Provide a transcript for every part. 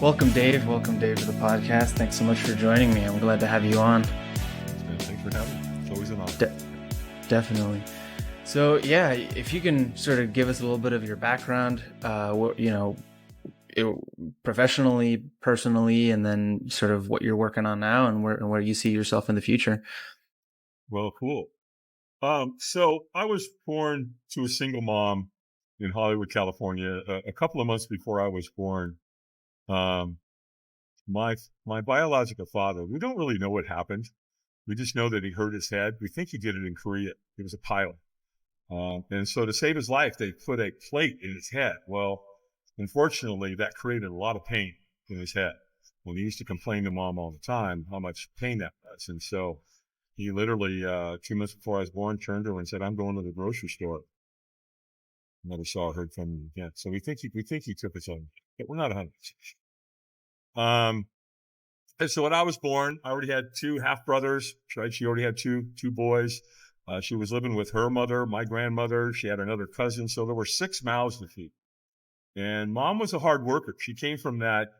Welcome, Dave. Welcome, Dave, to the podcast. Thanks so much for joining me. I'm glad to have you on. Thanks for having me. It's always an honor. Definitely. So, yeah, if you can sort of give us a little bit of your background, professionally, personally, and then sort of what you're working on now and where you see yourself in the future. Well, cool. So I was born to a single mom in Hollywood, California. A couple of months before I was born, my biological father, we don't really know what happened. We just know that he hurt his head. We think he did it in Korea. He was a pilot. And so to save his life, they put a plate in his head. Well, unfortunately, that created a lot of pain in his head. Well, he used to complain to mom all the time how much pain that was. And so he literally, 2 months before I was born, turned to her and said, "I'm going to the grocery store." Never saw or heard from him again. So we think he took his own, but we're not 100%. And so when I was born, I already had two half brothers, right? She already had two boys. She was living with her mother, my grandmother. She had another cousin. So there were 6 mouths to feed. And mom was a hard worker. She came from that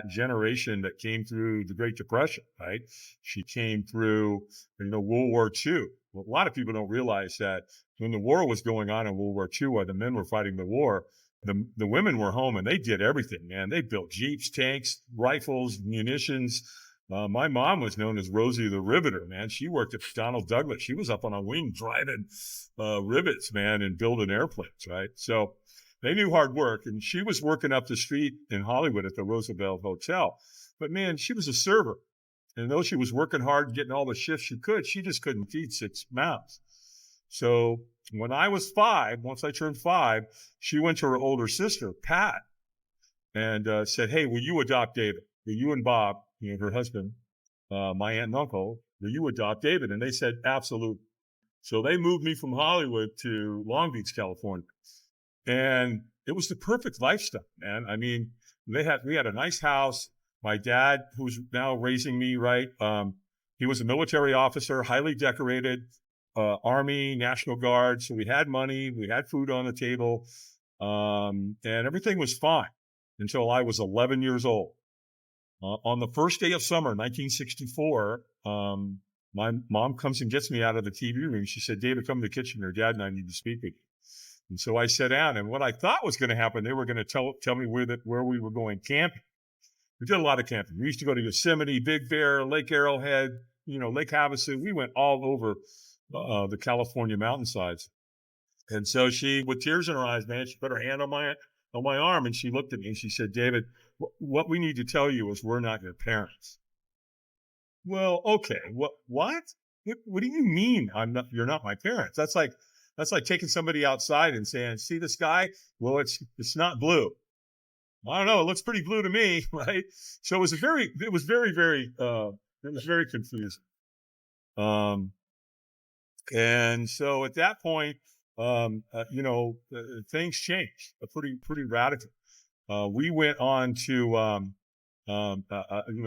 generation that came through the Great Depression, right? She came through, World War II. Well, a lot of people don't realize that when the war was going on in World War II, while the men were fighting the war, the women were home and they did everything, man. They built jeeps, tanks, rifles, munitions. My mom was known as Rosie the Riveter, man. She worked at Donald Douglas. She was up on a wing driving rivets, man, and building airplanes, right? So they knew hard work, and she was working up the street in Hollywood at the Roosevelt Hotel. But man, she was a server. And though she was working hard and getting all the shifts she could, she just couldn't feed 6 mouths. So when I was 5, once I turned 5, she went to her older sister, Pat, and said, "Hey, will you adopt David? Will you and Bob," her husband, my aunt and uncle, "will you adopt David?" And they said, "Absolutely." So they moved me from Hollywood to Long Beach, California. And it was the perfect lifestyle, man. I mean, we had a nice house. My dad, who's now raising me, right? He was a military officer, highly decorated, Army, National Guard. So we had money, we had food on the table, and everything was fine until I was 11 years old. On the first day of summer, 1964, my mom comes and gets me out of the TV room. She said, "David, come to the kitchen. Your dad and I need to speak with you." And so I sat down, and what I thought was going to happen, they were going to tell me where we were going camping. We did a lot of camping. We used to go to Yosemite, Big Bear, Lake Arrowhead, Lake Havasu. We went all over the California mountainsides. And so she, with tears in her eyes, man, she put her hand on my arm, and she looked at me and she said, "David, what we need to tell you is we're not your parents." Well, okay, what? What do you mean you're not my parents? That's like taking somebody outside and saying, "See the sky? Well, it's not blue." I don't know. It looks pretty blue to me, right? So it was very, very confusing. And so at that point, things changed pretty radically. We went on to,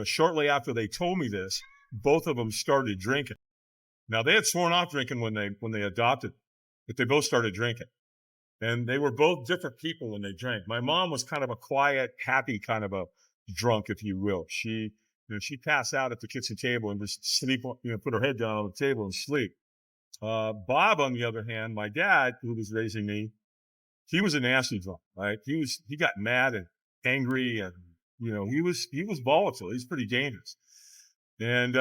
shortly after they told me this, both of them started drinking. Now they had sworn off drinking when they adopted, but they both started drinking. And they were both different people when they drank. My mom was kind of a quiet, happy kind of a drunk, if you will. She'd pass out at the kitchen table and just sleep, put her head down on the table and sleep. Bob, on the other hand, my dad, who was raising me, he was a nasty drunk, right? He got mad and angry, and he was volatile. He's pretty dangerous. And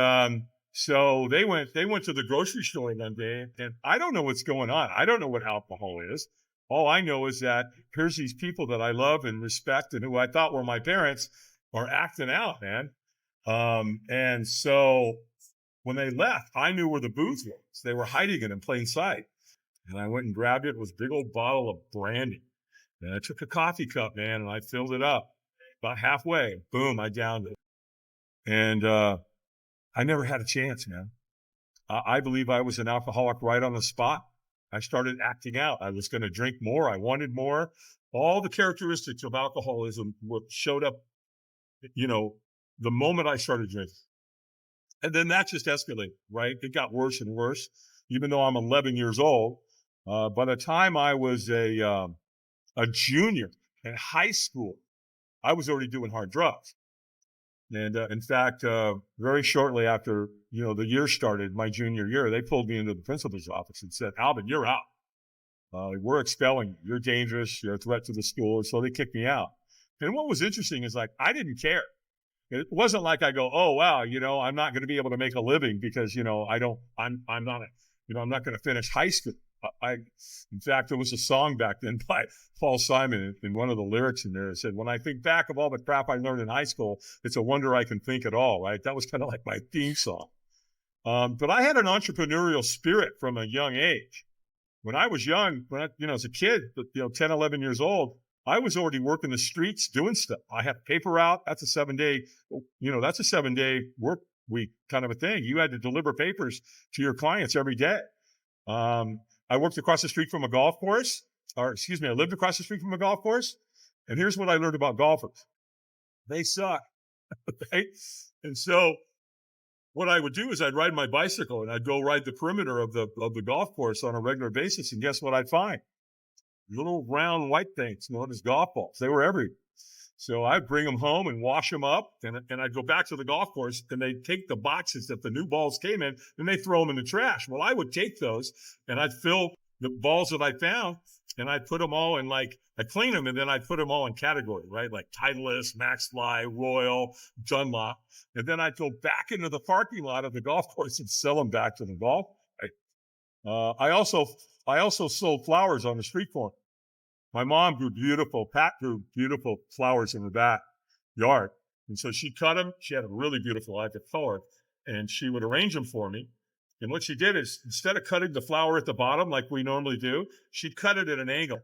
so they went to the grocery store one day, and I don't know what's going on. I don't know what alcohol is. All I know is that here's these people that I love and respect and who I thought were my parents are acting out, man. And so when they left, I knew where the booze was. They were hiding it in plain sight. And I went and grabbed it. It was a big old bottle of brandy. And I took a coffee cup, man, and I filled it up. About halfway, boom, I downed it. And I never had a chance, man. I believe I was an alcoholic right on the spot. I started acting out. I was going to drink more. I wanted more. All the characteristics of alcoholism showed up, the moment I started drinking. And then that just escalated, right? It got worse and worse, even though I'm 11 years old. By the time I was a junior in high school, I was already doing hard drugs. And in fact, very shortly after, the year started, my junior year, they pulled me into the principal's office and said, Albin, you're out. We're expelling you. You're dangerous. You're a threat to the school. So they kicked me out. And what was interesting is, like, I didn't care. It wasn't like I go, oh, wow, I'm not going to be able to make a living because, I'm not going to finish high school. In fact, there was a song back then by Paul Simon, in one of the lyrics in there. It said, when I think back of all the crap I learned in high school, it's a wonder I can think at all, right? That was kind of like my theme song. But I had an entrepreneurial spirit from a young age. When I was young, as a kid, 10, 11 years old, I was already working the streets doing stuff. I had paper route. That's a 7-day work week kind of a thing. You had to deliver papers to your clients every day. I worked across the street from a golf course, I lived across the street from a golf course. And here's what I learned about golfers. They suck, right? And so what I would do is I'd ride my bicycle and I'd go ride the perimeter of the golf course on a regular basis. And guess what I'd find? Little round white things known as golf balls. They were everywhere. So I'd bring them home and wash them up, and I'd go back to the golf course, and they'd take the boxes that the new balls came in, and they'd throw them in the trash. Well, I would take those, and I'd fill the balls that I found, and I'd put them all in, I'd clean them, and then I'd put them all in category, right? Like Titleist, Max Fly, Royal, Dunlop. And then I'd go back into the parking lot of the golf course and sell them back to the golf. I also sold flowers on the street corner. My mom Pat grew beautiful flowers in the backyard. And so she cut them. She had a really beautiful eye for color, and she would arrange them for me. And what she did is, instead of cutting the flower at the bottom like we normally do, she'd cut it at an angle.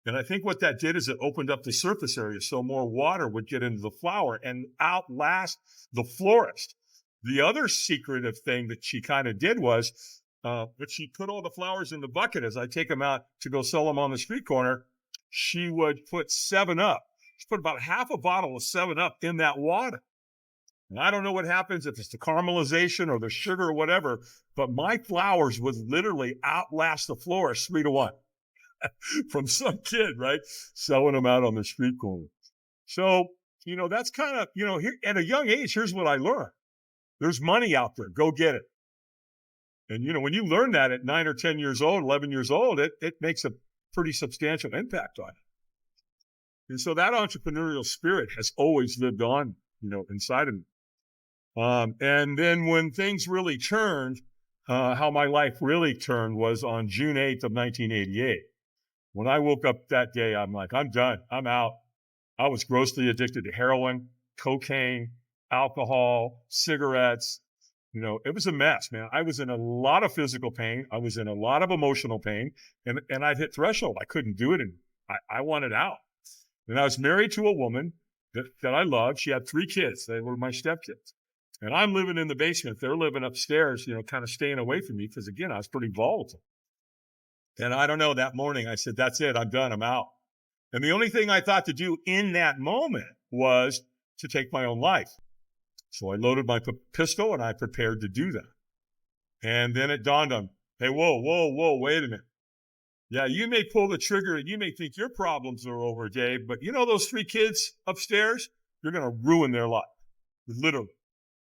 And I think what that did is it opened up the surface area so more water would get into the flower and outlast the florist. The other secretive thing that she kind of did was, but she put all the flowers in the bucket as I take them out to go sell them on the street corner. She would put 7-Up. She put about half a bottle of 7-Up in that water. And I don't know what happens, if it's the caramelization or the sugar or whatever, but my flowers would literally outlast the florist 3-1 from some kid, right? Selling them out on the street corner. So, that's kind of, here, at a young age, here's what I learned. There's money out there. Go get it. And, when you learn that at 9 or 10 years old, 11 years old, it makes a pretty substantial impact on it. And so that entrepreneurial spirit has always lived on, inside of me. And then when things really turned, how my life really turned was on June 8th of 1988. When I woke up that day, I'm like, I'm done. I'm out. I was grossly addicted to heroin, cocaine, alcohol, cigarettes. It was a mess, man. I was in a lot of physical pain. I was in a lot of emotional pain, and I'd hit threshold. I couldn't do it, and I wanted out. And I was married to a woman that I loved. She had 3 kids. They were my stepkids. And I'm living in the basement. They're living upstairs, kind of staying away from me because, again, I was pretty volatile. And I don't know, that morning I said, that's it. I'm done. I'm out. And the only thing I thought to do in that moment was to take my own life. So I loaded my pistol and I prepared to do that. And then it dawned on me, hey, whoa, wait a minute. Yeah, you may pull the trigger and you may think your problems are over, Dave, but those 3 kids upstairs, you're going to ruin their life, literally,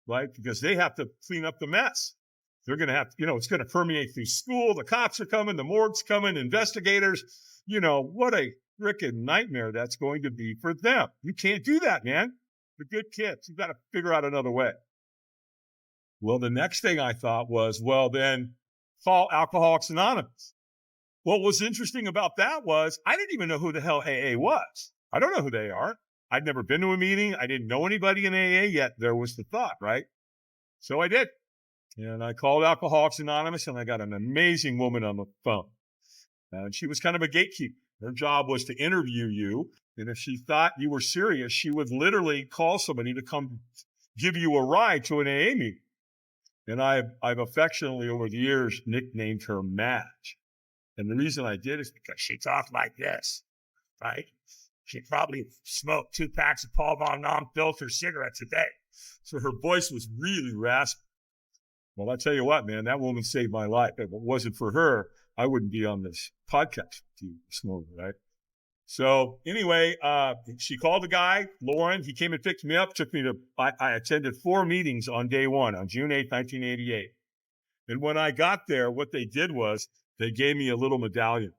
right? Because they have to clean up the mess. They're going to have, it's going to permeate through school. The cops are coming, the morgue's coming, investigators. What a frickin' nightmare that's going to be for them. You can't do that, man. They're good kids. You've got to figure out another way. Well, the next thing I thought was, then call Alcoholics Anonymous. What was interesting about that was I didn't even know who the hell AA was. I don't know who they are. I'd never been to a meeting. I didn't know anybody in AA yet. There was the thought, right? So I did. And I called Alcoholics Anonymous, and I got an amazing woman on the phone. And she was kind of a gatekeeper. Her job was to interview you. And if she thought you were serious, she would literally call somebody to come give you a ride to an AA meeting. And I've affectionately over the years nicknamed her Madge. And the reason I did is because she talked like this, right? She probably smoked 2 packs of Paul Von non-filter cigarettes a day. So her voice was really raspy. Well, I tell you what, man, that woman saved my life. If it wasn't for her, I wouldn't be on this podcast with you this morning, right? So anyway, she called the guy, Lauren. He came and picked me up, I attended 4 meetings on day 1, on June 8th, 1988. And when I got there, what they did was they gave me a little medallion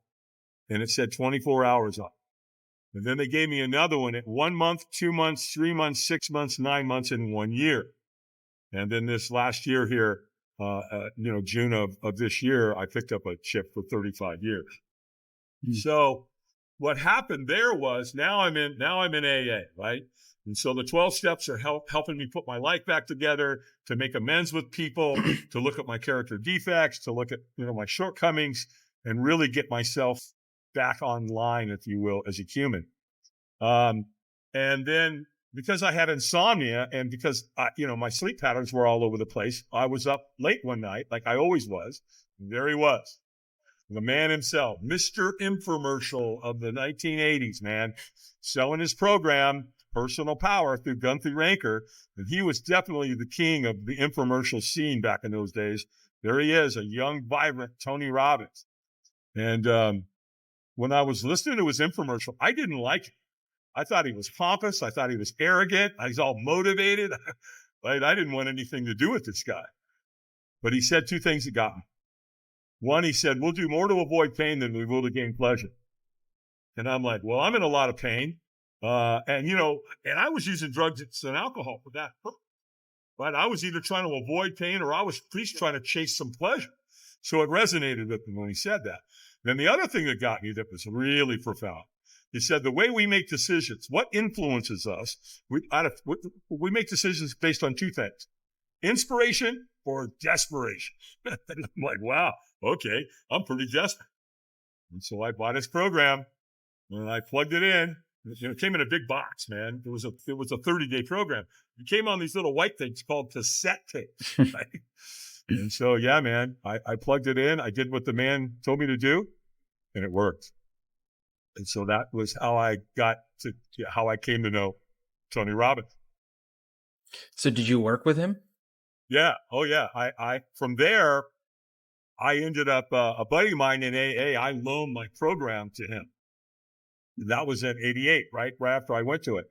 and it said 24 hours on it. And then they gave me another one at 1 month, 2 months, 3 months, 6 months, 9 months, and 1 year. And then this last year here, June of this year, I picked up a chip for 35 years. Mm-hmm. So what happened there was now I'm in AA, right? And so the 12 steps are helping me put my life back together, to make amends with people, to look at my character defects, to look at, my shortcomings, and really get myself back online, if you will, as a human. And then because I had insomnia and because my sleep patterns were all over the place, I was up late one night, like I always was. And there he was, the man himself, Mr. Infomercial of the 1980s, man, selling his program, Personal Power, through Gunther Ranker. And he was definitely the king of the infomercial scene back in those days. There he is, a young, vibrant Tony Robbins. And when I was listening to his infomercial, I didn't like it. I thought he was pompous. I thought he was arrogant. He's all motivated. Right? I didn't want anything to do with this guy. But he said 2 things that got me. One, he said, we'll do more to avoid pain than we will to gain pleasure. And I'm like, well, I'm in a lot of pain. And I was using drugs and alcohol for that purpose. Right? I was either trying to avoid pain or I was at least trying to chase some pleasure. So it resonated with me when he said that. Then the other thing that got me that was really profound, he said, the way we make decisions, what influences us, we make decisions based on 2 things, inspiration or desperation. And I'm like, wow, okay, I'm pretty desperate. And so I bought his program and I plugged it in. It came in a big box, man. It was a 30-day program. It came on these little white things called cassette tapes. Right? And so, yeah, man, I plugged it in. I did what the man told me to do, and it worked. And so that was how I came to know Tony Robbins. So did you work with him? Yeah. Oh, yeah. I from there, I ended up, a buddy of mine in AA, I loaned my program to him. That was in 88, right after I went to it.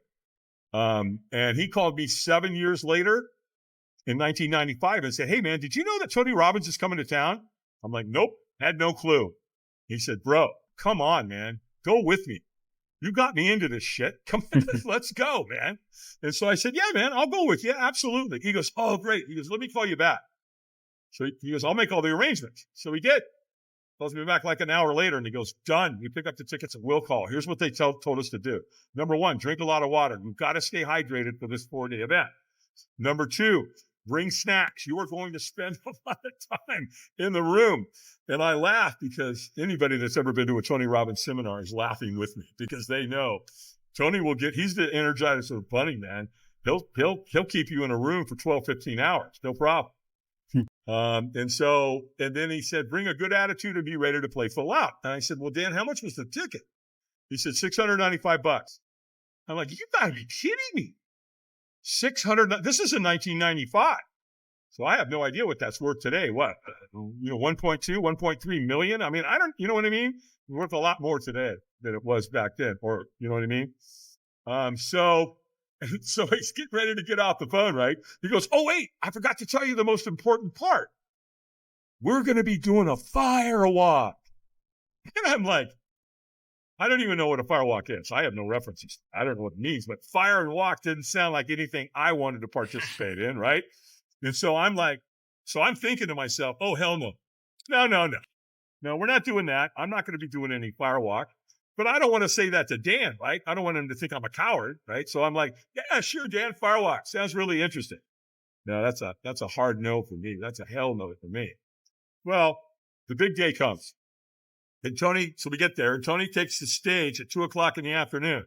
And he called me 7 years later in 1995 and said, hey, man, did you know that Tony Robbins is coming to town? I'm like, nope, had no clue. He said, bro, come on, man. Go with me. You got me into this shit. Come on, let's go, man. And so I said, yeah, man, I'll go with you. Absolutely. He goes, oh, great. He goes, let me call you back. So he goes, I'll make all the arrangements. So he did. Calls me back like an hour later and he goes, done. You pick up the tickets and we'll call. Here's what they told us to do. Number 1, drink a lot of water. You've got to stay hydrated for this 4-day event. Number 2, bring snacks. You are going to spend a lot of time in the room. And I laugh because anybody that's ever been to a Tony Robbins seminar is laughing with me because they know Tony he's the energizer of the bunny, man. He'll keep you in a room for 12, 15 hours. No problem. And then he said, bring a good attitude and be ready to play full out. And I said, well, Dan, how much was the ticket? He said, $695. I'm like, you gotta be kidding me. This is in 1995. So I have no idea what that's worth today. What, 1.2, 1.3 million? I mean, you know what I mean? It's worth a lot more today than it was back then, or you know what I mean? So he's getting ready to get off the phone, right? He goes, oh, wait, I forgot to tell you the most important part. We're going to be doing a firewalk. And I'm like, I don't even know what a firewalk is. I have no references. I don't know what it means, but fire and walk didn't sound like anything I wanted to participate in, right? And so I'm thinking to myself, oh, hell no. No, we're not doing that. I'm not going to be doing any firewalk. But I don't want to say that to Dan, right? I don't want him to think I'm a coward, right? So I'm like, yeah, sure, Dan, firewalk. Sounds really interesting. No, that's a hard no for me. That's a hell no for me. Well, the big day comes. And so we get there, and Tony takes the stage at 2:00 in the afternoon.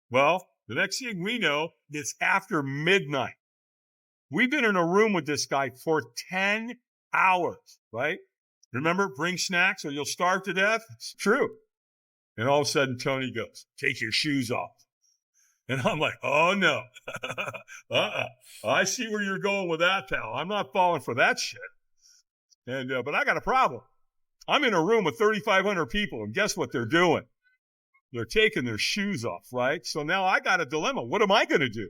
Well, the next thing we know, it's after midnight. We've been in a room with this guy for 10 hours, right? Remember, bring snacks or you'll starve to death? It's true. And all of a sudden, Tony goes, take your shoes off. And I'm like, oh, no. I see where you're going with that, pal. I'm not falling for that shit. But I got a problem. I'm in a room with 3,500 people, and guess what they're doing? They're taking their shoes off, right? So now I got a dilemma. What am I going to do?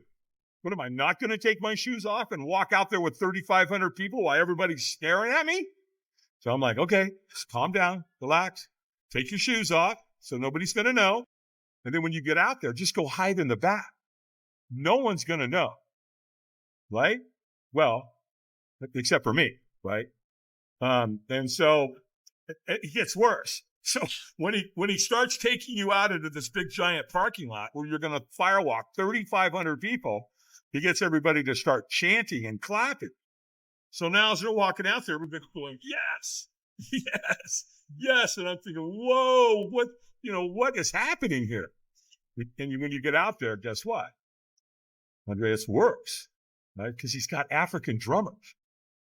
What am I not going to take my shoes off and walk out there with 3,500 people while everybody's staring at me? So I'm like, okay, just calm down, relax, take your shoes off so nobody's going to know. And then when you get out there, just go hide in the back. No one's going to know, right? Well, except for me, right? And so it gets worse. So when he starts taking you out into this big giant parking lot where you're going to firewalk 3,500 people, he gets everybody to start chanting and clapping. So now as they're walking out there, everybody's going, yes, yes, yes. And I'm thinking, whoa, what is happening here? And when you get out there, guess what? Andreas works, right? Because he's got African drummers.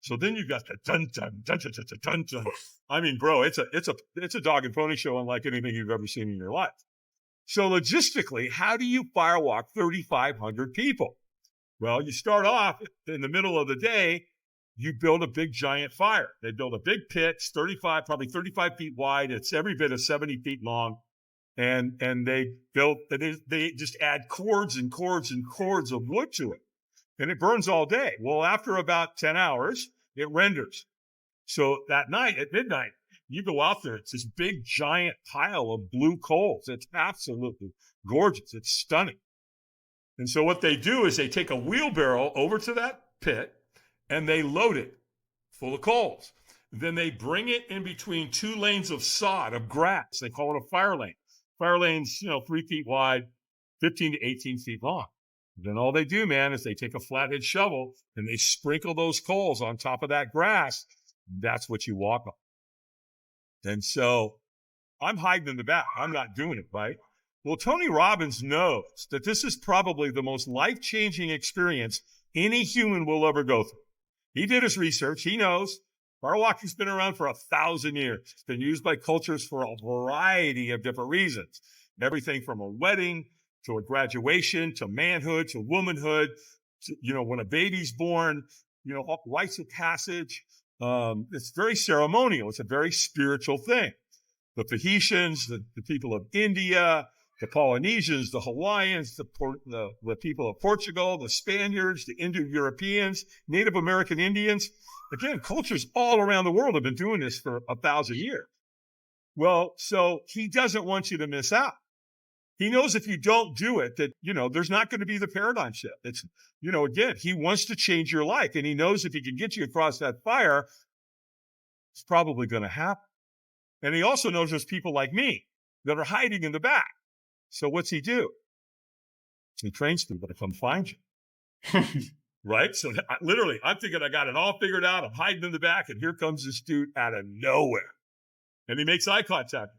So then you got the dun dun dun dun dun dun dun. I mean, bro, it's a dog and pony show unlike anything you've ever seen in your life. So logistically, how do you firewalk 3,500 people? Well, you start off in the middle of the day. You build a big giant fire. They build a big pit, probably 35 feet wide. It's every bit of 70 feet long. And they just add cords and cords and cords of wood to it. And it burns all day. Well, after about 10 hours, it renders. So that night at midnight, you go out there. It's this big giant pile of blue coals. It's absolutely gorgeous. It's stunning. And so what they do is they take a wheelbarrow over to that pit and they load it full of coals. Then they bring it in between two lanes of sod, of grass. They call it a fire lane. Fire lane's, 3 feet wide, 15 to 18 feet long. Then all they do, man, is they take a flathead shovel and they sprinkle those coals on top of that grass. That's what you walk on. And so I'm hiding in the back. I'm not doing it, right? Well, Tony Robbins knows that this is probably the most life-changing experience any human will ever go through. He did his research. He knows firewalking's been around for 1,000 years. It's been used by cultures for a variety of different reasons. Everything from a wedding to a graduation, to manhood, to womanhood, to, when a baby's born, rites of passage. It's very ceremonial. It's a very spiritual thing. The Tahitians, the people of India, the Polynesians, the Hawaiians, the people of Portugal, the Spaniards, the Indo-Europeans, Native American Indians. Again, cultures all around the world have been doing this for 1,000 years. Well, so he doesn't want you to miss out. He knows if you don't do it, that, there's not going to be the paradigm shift. It's, again, he wants to change your life. And he knows if he can get you across that fire, it's probably going to happen. And he also knows there's people like me that are hiding in the back. So what's he do? He trains people to come find you. Right? So literally, I'm thinking I got it all figured out. I'm hiding in the back. And here comes this dude out of nowhere. And he makes eye contact.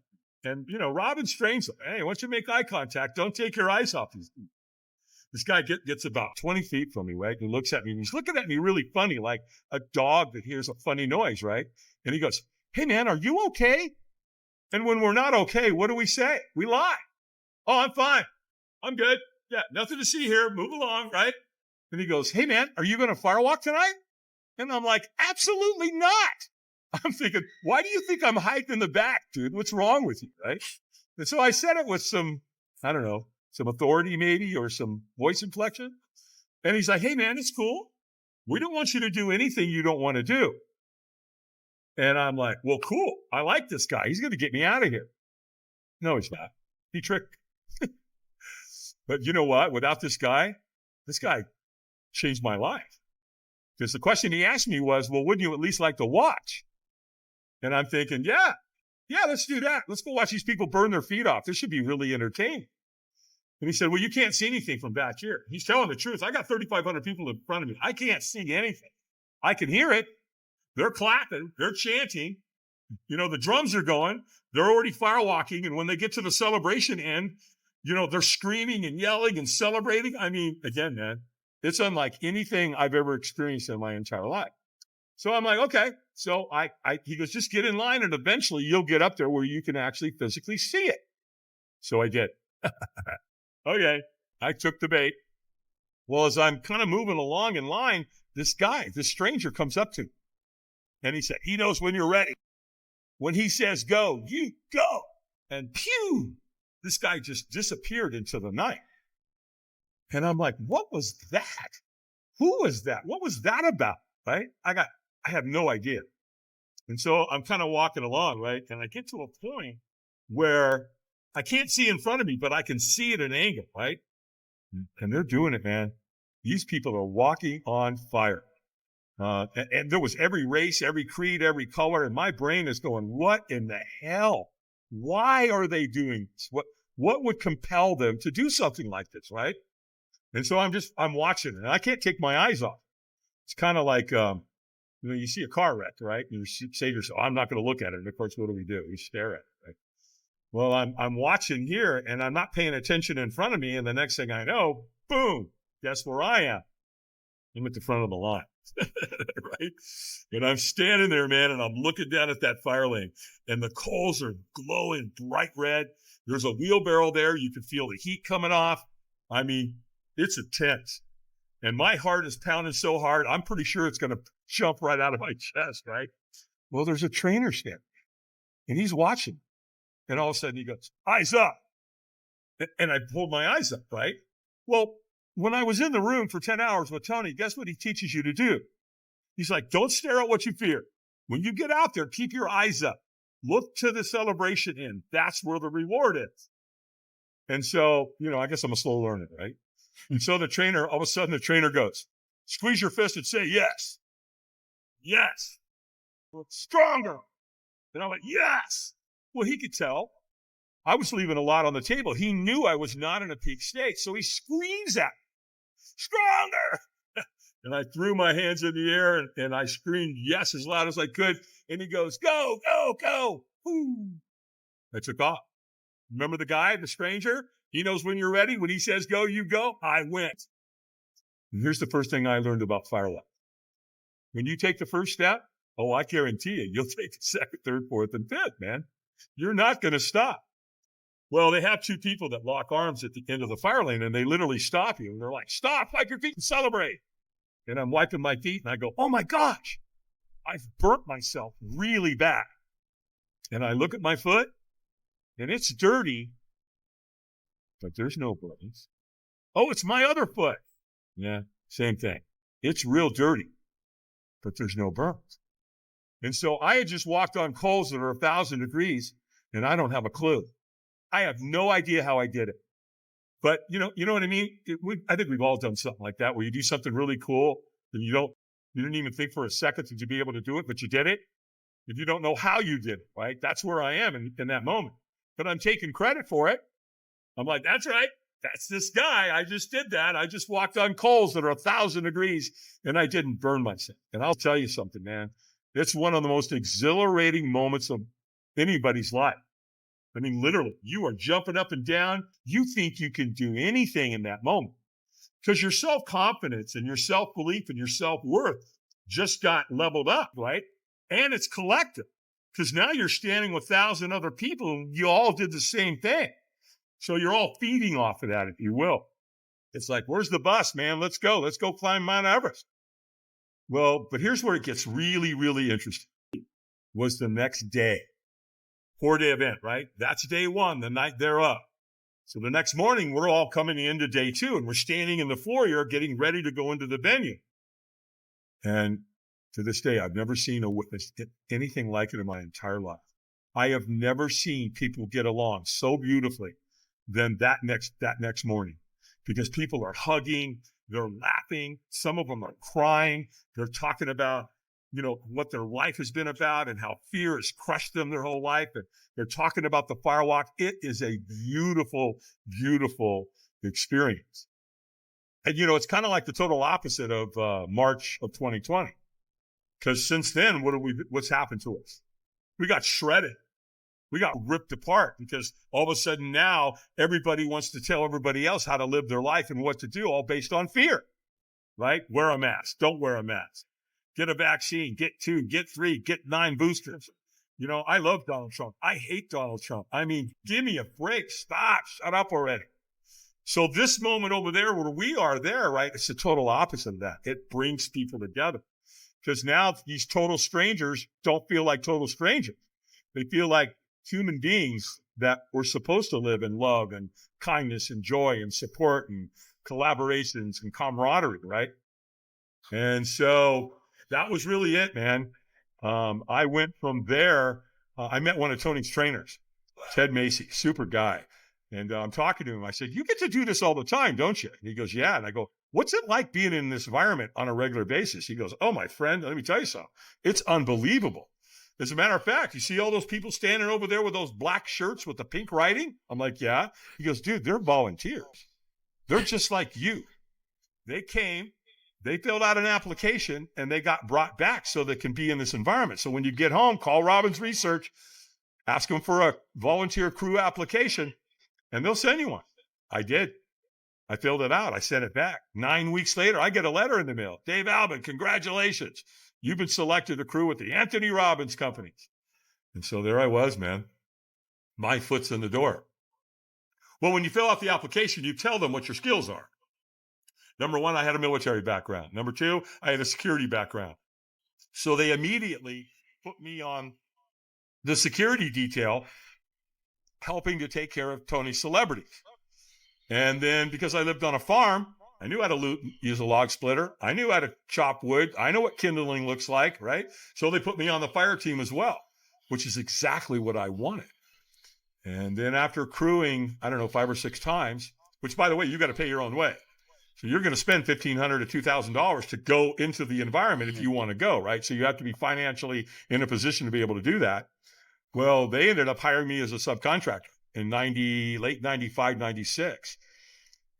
And, Robbins trains him. Hey, once you make eye contact, don't take your eyes off these people. This guy gets about 20 feet from me, right? And looks at me. And he's looking at me really funny, like a dog that hears a funny noise, right? And he goes, hey, man, are you okay? And when we're not okay, what do we say? We lie. Oh, I'm fine. I'm good. Yeah, nothing to see here. Move along, right? And he goes, hey, man, are you going to firewalk tonight? And I'm like, absolutely not. I'm thinking, why do you think I'm hiding in the back, dude? What's wrong with you, right? And so I said it with some authority maybe, or some voice inflection. And he's like, hey, man, it's cool. We don't want you to do anything you don't want to do. And I'm like, well, cool. I like this guy. He's going to get me out of here. No, he's not. He tricked me. But you know what? Without this guy changed my life. Because the question he asked me was, well, wouldn't you at least like to watch? And I'm thinking, yeah, let's do that. Let's go watch these people burn their feet off. This should be really entertaining. And he said, well, you can't see anything from back here. He's telling the truth. I got 3,500 people in front of me. I can't see anything. I can hear it. They're clapping. They're chanting. The drums are going. They're already firewalking. And when they get to the celebration end, they're screaming and yelling and celebrating. I mean, again, man, it's unlike anything I've ever experienced in my entire life. So I'm like, okay. So he goes, just get in line and eventually you'll get up there where you can actually physically see it. So I did. Okay. I took the bait. Well, as I'm kind of moving along in line, this stranger comes up to me and he said, he knows when you're ready. When he says go, you go. And pew, this guy just disappeared into the night. And I'm like, what was that? Who was that? What was that about? Right? I have no idea. And so I'm kind of walking along, right? And I get to a point where I can't see in front of me, but I can see at an angle, right? And they're doing it, man. These people are walking on fire. And there was every race, every creed, every color, and my brain is going, what in the hell? Why are they doing this? What would compel them to do something like this, right? And so I'm watching it, and I can't take my eyes off. It's kind of like, you see a car wreck, right? And you say to yourself, I'm not going to look at it. And of course, what do? You stare at it, right? Well, I'm watching here, and I'm not paying attention in front of me, and the next thing I know, boom, guess where I am? I'm at the front of the line. Right? And I'm standing there, man, and I'm looking down at that fire lane, and the coals are glowing bright red. There's a wheelbarrow there. You can feel the heat coming off. I mean, it's intense. And my heart is pounding so hard, I'm pretty sure it's going to jump right out of my chest, right? Well, there's a trainer standing, and he's watching. And all of a sudden he goes, eyes up. And I pulled my eyes up, right? Well, when I was in the room for 10 hours with Tony, guess what he teaches you to do? He's like, don't stare at what you fear. When you get out there, keep your eyes up. Look to the celebration end. That's where the reward is. And so, I guess I'm a slow learner, right? And so all of a sudden the trainer goes, squeeze your fist and say, yes. Yes. Stronger. And I'm like, yes. Well, he could tell I was leaving a lot on the table. He knew I was not in a peak state. So he screams at me, stronger. And I threw my hands in the air and I screamed yes as loud as I could. And he goes, go, go, go. Woo. I took off. Remember the guy, the stranger? He knows when you're ready. When he says go, you go. I went. And here's the first thing I learned about Firewalk. When you take the first step, I guarantee you'll take the second, third, fourth, and fifth, man. You're not going to stop. Well, they have two people that lock arms at the end of the fire lane, and they literally stop you. And they're like, stop, wipe your feet and celebrate. And I'm wiping my feet, and I go, oh, my gosh, I've burnt myself really bad. And I look at my foot, and it's dirty, but there's no burns. Oh, it's my other foot. Yeah, same thing. It's real dirty, but there's no burns. And so I had just walked on coals that are 1,000 degrees, and I don't have a clue. I have no idea how I did it. But you know what I mean? I think we've all done something like that, where you do something really cool, and you didn't even think for a second to be able to do it, but you did it. If you don't know how you did it, right? That's where I am in that moment. But I'm taking credit for it. I'm like, that's right. That's this guy. I just did that. I just walked on coals that are 1,000 degrees, and I didn't burn myself. And I'll tell you something, man. It's one of the most exhilarating moments of anybody's life. I mean, literally, you are jumping up and down. You think you can do anything in that moment because your self-confidence and your self-belief and your self-worth just got leveled up, right? And it's collective because now you're standing with 1,000 other people and you all did the same thing. So you're all feeding off of that, if you will. It's like, where's the bus, man? Let's go. Let's go climb Mount Everest. Well, but here's where it gets really, really interesting. Was the next day. 4-day event, right? That's day one, the night thereof. So the next morning, we're all coming into day two, and we're standing in the foyer getting ready to go into the venue. And to this day, I've never seen or witnessed anything like it in my entire life. I have never seen people get along so beautifully than that next morning, because people are hugging, they're laughing, some of them are crying, they're talking about what their life has been about and how fear has crushed them their whole life. And they're talking about the Firewalk. It is a beautiful, beautiful experience. And, it's kind of like the total opposite of March of 2020. Because since then, what's happened to us? We got shredded. We got ripped apart because all of a sudden now everybody wants to tell everybody else how to live their life and what to do, all based on fear, right? Wear a mask. Don't wear a mask. Get a vaccine, get 2, get 3, get 9 boosters. I love Donald Trump. I hate Donald Trump. I mean, give me a break. Stop. Shut up already. So this moment over there where we are there, right, it's the total opposite of that. It brings people together. Because now these total strangers don't feel like total strangers. They feel like human beings that we're supposed to live in love and kindness and joy and support and collaborations and camaraderie, right? And so that was really it, man. I went from there. I met one of Tony's trainers, Ted Macy, super guy. And I'm talking to him. I said, you get to do this all the time, don't you? And he goes, yeah. And I go, what's it like being in this environment on a regular basis? He goes, oh, my friend, let me tell you something. It's unbelievable. As a matter of fact, you see all those people standing over there with those black shirts with the pink writing? I'm like, yeah. He goes, dude, they're volunteers. They're just like you. They came, they filled out an application, and they got brought back so they can be in this environment. So when you get home, call Robbins Research, ask them for a volunteer crew application, and they'll send you one. I did. I filled it out. I sent it back. 9 weeks later, I get a letter in the mail. Dave Albin, congratulations. You've been selected to crew with the Tony Robbins companies. And so there I was, man. My foot's in the door. Well, when you fill out the application, you tell them what your skills are. Number one, I had a military background. Number two, I had a security background. So they immediately put me on the security detail, helping to take care of Tony's celebrities. And then because I lived on a farm, I knew how to use a log splitter. I knew how to chop wood. I know what kindling looks like, right? So they put me on the fire team as well, which is exactly what I wanted. And then after crewing, I don't know, 5 or 6 times, which by the way, you got to pay your own way. So you're going to spend $1,500 to $2,000 to go into the environment if you want to go, right? So you have to be financially in a position to be able to do that. Well, they ended up hiring me as a subcontractor in late 95, 96.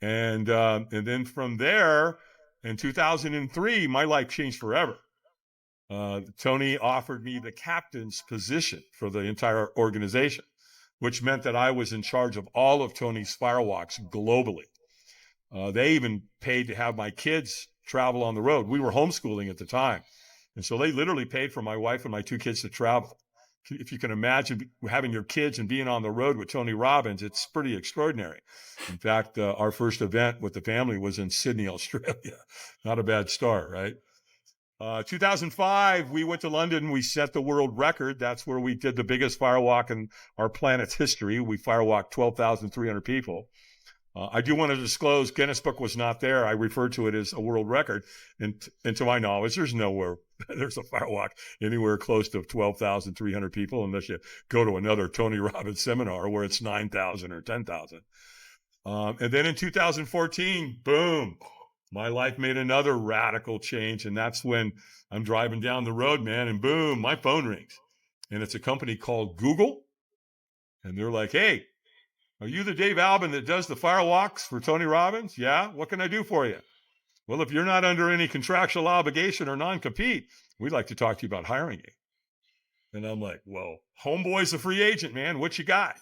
And then from there, in 2003, my life changed forever. Tony offered me the captain's position for the entire organization, which meant that I was in charge of all of Tony's firewalks globally. They even paid to have my kids travel on the road. We were homeschooling at the time. And so they literally paid for my wife and my 2 kids to travel. If you can imagine having your kids and being on the road with Tony Robbins, it's pretty extraordinary. In fact, our first event with the family was in Sydney, Australia. Not a bad start, right? 2005, we went to London. We set the world record. That's where we did the biggest firewalk in our planet's history. We firewalked 12,300 people. I do want to disclose Guinness Book was not there. I refer to it as a world record. And to my knowledge, there's nowhere, there's a firewalk anywhere close to 12,300 people unless you go to another Tony Robbins seminar where it's 9,000 or 10,000. And then in 2014, boom, my life made another radical change. And that's when I'm driving down the road, man, and boom, my phone rings. And it's a company called Google. And they're like, hey, are you the Dave Albin that does the firewalks for Tony Robbins? Yeah. What can I do for you? Well, if you're not under any contractual obligation or non-compete, we'd like to talk to you about hiring you. And I'm like, well, homeboy's a free agent, man. What you got?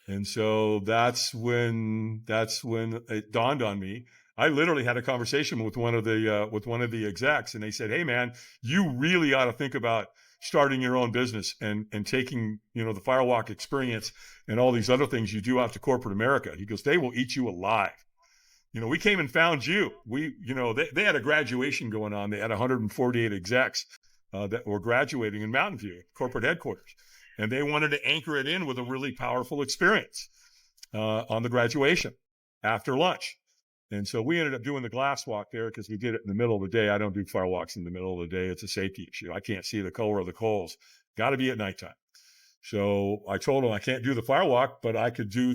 And so that's when it dawned on me. I literally had a conversation with one of the execs, and they said, hey, man, you really ought to think about starting your own business and taking, the firewalk experience and all these other things you do out to corporate America. He goes, they will eat you alive. We came and found you. They had a graduation going on. They had 148 execs that were graduating in Mountain View, corporate headquarters. And they wanted to anchor it in with a really powerful experience on the graduation after lunch. And so we ended up doing the glass walk there because we did it in the middle of the day. I don't do firewalks in the middle of the day. It's a safety issue. I can't see the color of the coals. Got to be at nighttime. So I told them I can't do the firewalk, but I could do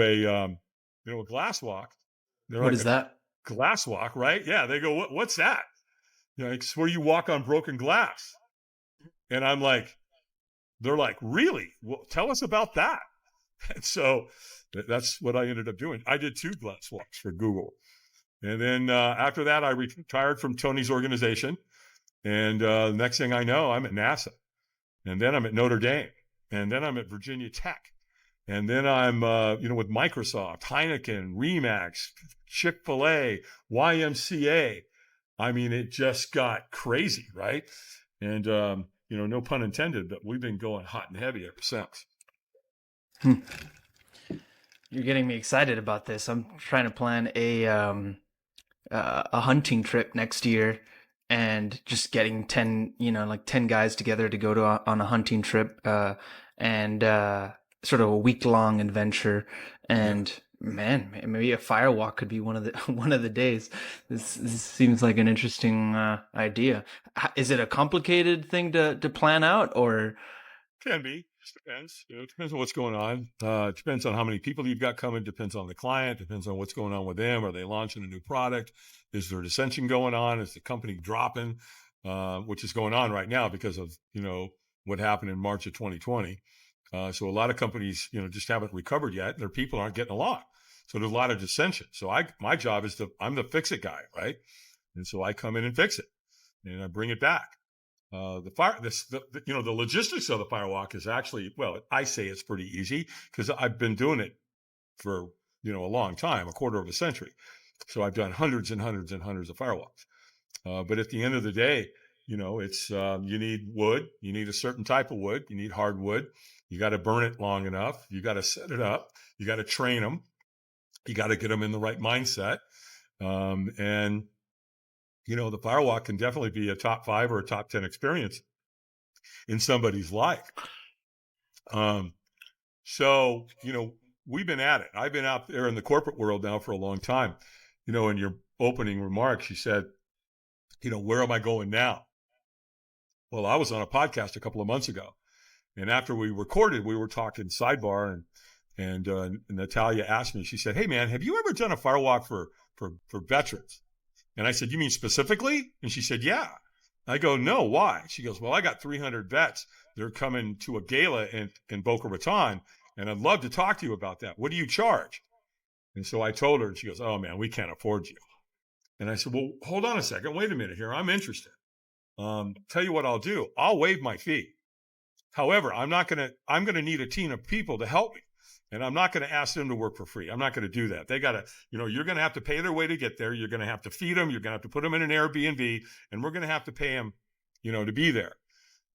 a glass walk. What is that? Glass walk, right? Yeah. They go, what's that? It's where you walk on broken glass. And I'm like, they're like, really? Well, tell us about that. And so that's what I ended up doing. I did 2 glass walks for Google. And then after that, I retired from Tony's organization. And the next thing I know, I'm at NASA. And then I'm at Notre Dame. And then I'm at Virginia Tech. And then I'm, with Microsoft, Heineken, Remax, Chick-fil-A, YMCA. I mean, it just got crazy, right? And, no pun intended, but we've been going hot and heavy ever since. You're getting me excited about this. I'm trying to plan a hunting trip next year, and just getting 10 guys together to go on a hunting trip. and sort of a week-long adventure. Yeah. And man, maybe a firewalk could be one of the one of the days. This seems like an interesting idea. Is it a complicated thing to plan out, or? Can be. Just depends. It depends on what's going on. It depends on how many people you've got coming. Depends on the client. Depends on what's going on with them. Are they launching a new product? Is there dissension going on? Is the company dropping? Which is going on right now because of what happened in March of 2020. So a lot of companies just haven't recovered yet. Their people aren't getting along. So there's a lot of dissension. So my job is I'm the fix it guy, right? And so I come in and fix it, and I bring it back. The logistics of the firewalk is actually, well, I say it's pretty easy because I've been doing it for, a long time, a quarter of a century. So I've done hundreds and hundreds and hundreds of firewalks. But at the end of the day, it's, you need wood, you need a certain type of wood, you need hardwood, you got to burn it long enough, you got to set it up, you got to train them, you got to get them in the right mindset. And the firewalk can definitely be a top 5 or a top 10 experience in somebody's life. So, we've been at it. I've been out there in the corporate world now for a long time. In your opening remarks, you said, where am I going now? Well, I was on a podcast a couple of months ago, and after we recorded, we were talking sidebar, and Natalia asked me, she said, "Hey man, have you ever done a firewalk for veterans?" And I said, "You mean specifically?" And she said, "Yeah." I go, "No, why?" She goes, "Well, I got 300 vets. They're coming to a gala in Boca Raton, and I'd love to talk to you about that. What do you charge?" And so I told her, and she goes, "Oh man, we can't afford you." And I said, "Well, hold on a second. Wait a minute here. I'm interested. Tell you what I'll do. I'll waive my fee. However, I'm going to need a team of people to help me. And I'm not going to ask them to work for free. I'm not going to do that. They got to, you're going to have to pay their way to get there. You're going to have to feed them. You're going to have to put them in an Airbnb, and we're going to have to pay them, to be there."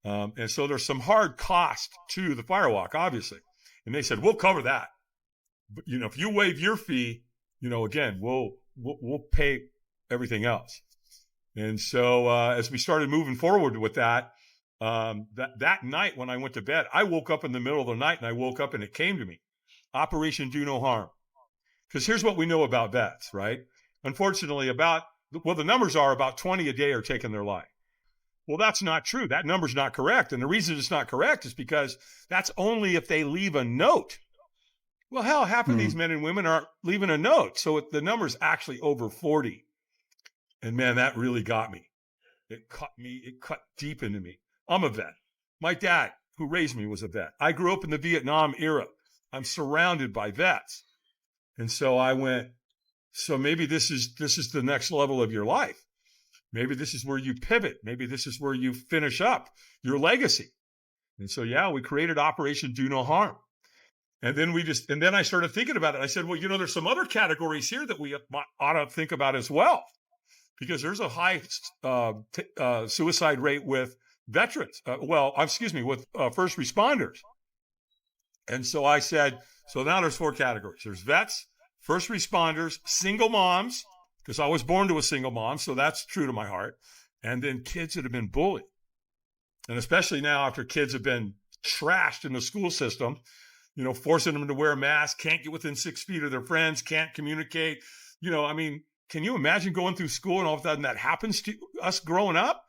And so there's some hard cost to the firewalk, obviously. And they said, "We'll cover that. But, if you waive your fee, again, we'll pay everything else." And so as we started moving forward with that, that night when I went to bed, I woke up in the middle of the night, and I woke up and it came to me. Operation Do No Harm. Because here's what we know about vets, right? Unfortunately, the numbers are about 20 a day are taking their life. Well, that's not true. That number's not correct. And the reason it's not correct is because that's only if they leave a note. Well, hell, half of these men and women aren't leaving a note. So the number's actually over 40. And man, that really got me. It cut deep into me. I'm a vet. My dad, who raised me, was a vet. I grew up in the Vietnam era. I'm surrounded by vets. And so I went, so maybe this is the next level of your life. Maybe this is where you pivot. Maybe this is where you finish up your legacy. And so, yeah, we created Operation Do No Harm. And then I started thinking about it. I said, well, there's some other categories here that we ought to think about as well, because there's a high suicide rate with veterans. With first responders. And so I said, so now there's 4 categories. There's vets, first responders, single moms, because I was born to a single mom, so that's true to my heart, and then kids that have been bullied. And especially now after kids have been trashed in the school system, forcing them to wear a mask, can't get within 6 feet of their friends, can't communicate. Can you imagine going through school and all of a sudden that happens to us growing up?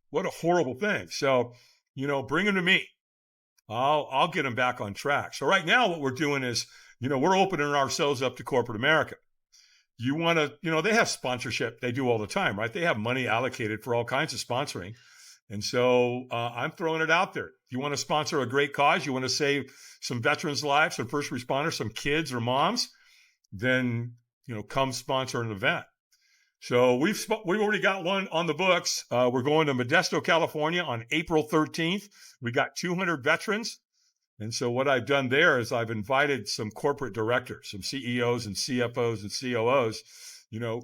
What a horrible thing. So, bring them to me. I'll get them back on track. So right now what we're doing is, we're opening ourselves up to corporate America. You want to, they have sponsorship. They do all the time, right? They have money allocated for all kinds of sponsoring. And so I'm throwing it out there. If you want to sponsor a great cause, you want to save some veterans' lives, some first responders, some kids or moms, then, come sponsor an event. So we've already got one on the books. We're going to Modesto, California on April 13th. We got 200 veterans. And so what I've done there is I've invited some corporate directors, some CEOs and CFOs and COOs,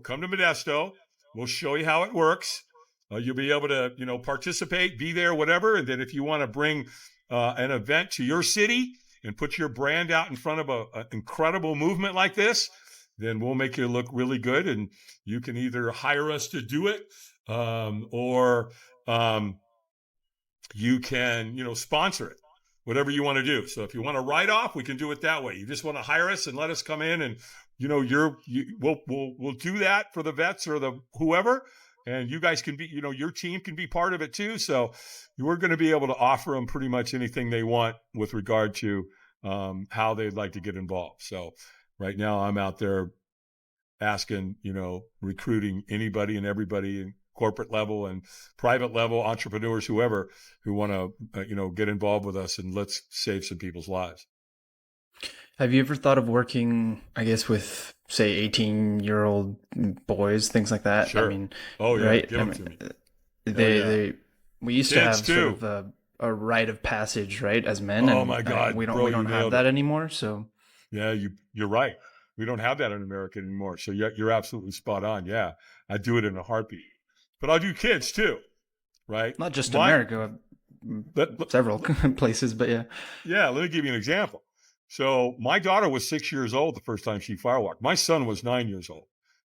come to Modesto. We'll show you how it works. You'll be able to, participate, be there, whatever. And then if you want to bring an event to your city and put your brand out in front of an incredible movement like this, then we'll make you look really good. And you can either hire us to do it or you can, sponsor it. whatever you want to do. So if you want to write off, we can do it that way. You just want to hire us and let us come in and, we'll do that for the vets or the whoever. And you guys can be, your team can be part of it too. So we're going to be able to offer them pretty much anything they want with regard to how they'd like to get involved. So right now I'm out there asking, recruiting anybody and everybody in corporate level and private level, entrepreneurs, whoever, who want to, get involved with us, and let's save some people's lives. Have you ever thought of working, I guess, with, say, 18-year-old boys, things like that? Sure. I mean, oh yeah, right? give them to me. We used Kids to have too. sort of a rite of passage, right, as men. Oh and my God, we don't bro, we don't you have nailed that it. anymore. So Yeah, you're right. We don't have that in America anymore. So you're absolutely spot on. Yeah, I do it in a heartbeat. But I'll do kids too, right? not just America, several places, but yeah. Yeah, let me give you an example. So my daughter was 6 years old the first time she firewalked. My son was 9 years old.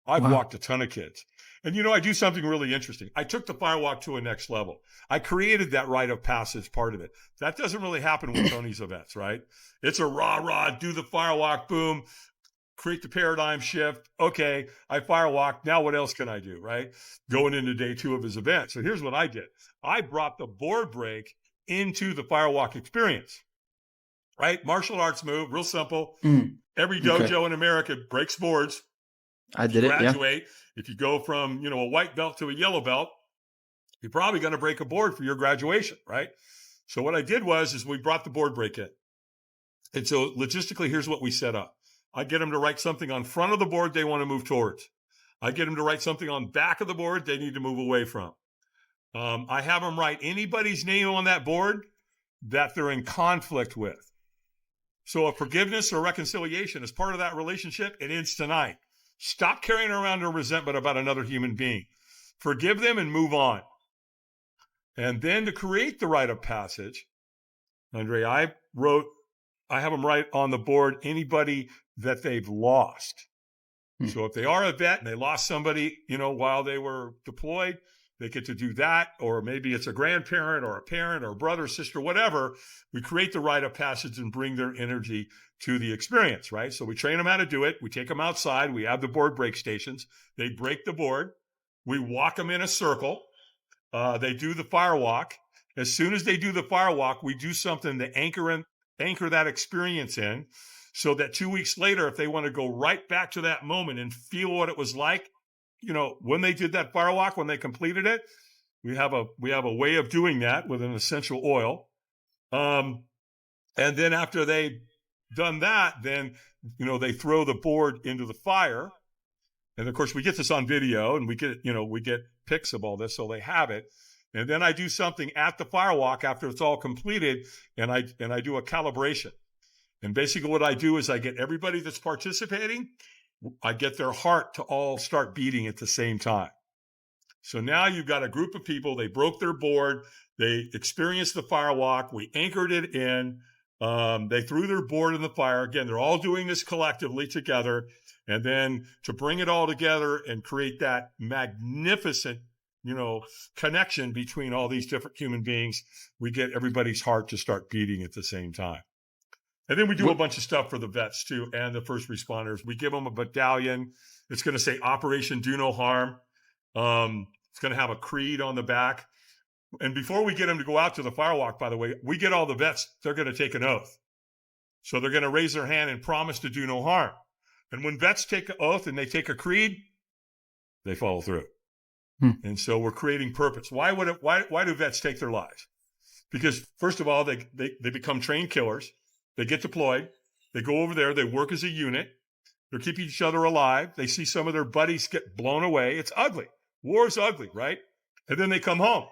I've Wow. walked a ton of kids. And I do something really interesting. I took the firewalk to a next level. I created that rite of passage part of it. That doesn't really happen with Tony's events, right? It's a rah, do the firewalk, boom, create the paradigm shift. Okay, I firewalk. Now what else can I do, right? Going into day 2 of his event. So here's what I did. I brought the board break into the firewalk experience, right? Martial arts move, real simple. Every dojo in America breaks boards. I did it, yeah. Graduate. If you go from, a white belt to a yellow belt, you're probably going to break a board for your graduation, right? So what I did is we brought the board break in. And so logistically, here's what we set up. I get them to write something on front of the board they want to move towards. I get them to write something on back of the board they need to move away from. I have them write anybody's name on that board that they're in conflict with. So a forgiveness or reconciliation is part of that relationship. It ends tonight. Stop carrying around a resentment about another human being. Forgive them and move on. And then to create the rite of passage, Andre, I have them write on the board anybody that they've lost. So if they are a vet and they lost somebody, while they were deployed, they get to do that. Or maybe it's a grandparent or a parent or a brother, sister, whatever. We create the rite of passage and bring their energy to the experience, right? So we train them how to do it. We take them outside. We have the board break stations. They break the board. We walk them in a circle. They do the firewalk. As soon as they do the firewalk, we do something to anchor that experience in, so that 2 weeks later, if they want to go right back to that moment and feel what it was like, when they did that firewalk, when they completed it, we have a way of doing that with an essential oil. And then after they've done that, then, they throw the board into the fire. And of course we get this on video, and we get pics of all this, so they have it. And then I do something at the firewalk after it's all completed, and I do a calibration. And basically what I do is I get everybody that's participating, I get their heart to all start beating at the same time. So now you've got a group of people, they broke their board, they experienced the firewalk, we anchored it in, they threw their board in the fire. Again, they're all doing this collectively together. And then to bring it all together and create that magnificent, connection between all these different human beings, we get everybody's heart to start beating at the same time. And then we do a bunch of stuff for the vets too, and the first responders. We give them a medallion. It's going to say Operation Do No Harm. It's going to have a creed on the back. And before we get them to go out to the firewalk, by the way, we get all the vets, they're going to take an oath. So they're going to raise their hand and promise to do no harm. And when vets take an oath and they take a creed, they follow through. And so we're creating purpose. Why do vets take their lives? Because first of all, they become trained killers. They get deployed. They go over there. They work as a unit. They're keeping each other alive. They see some of their buddies get blown away. It's ugly. War is ugly, right? And then they come home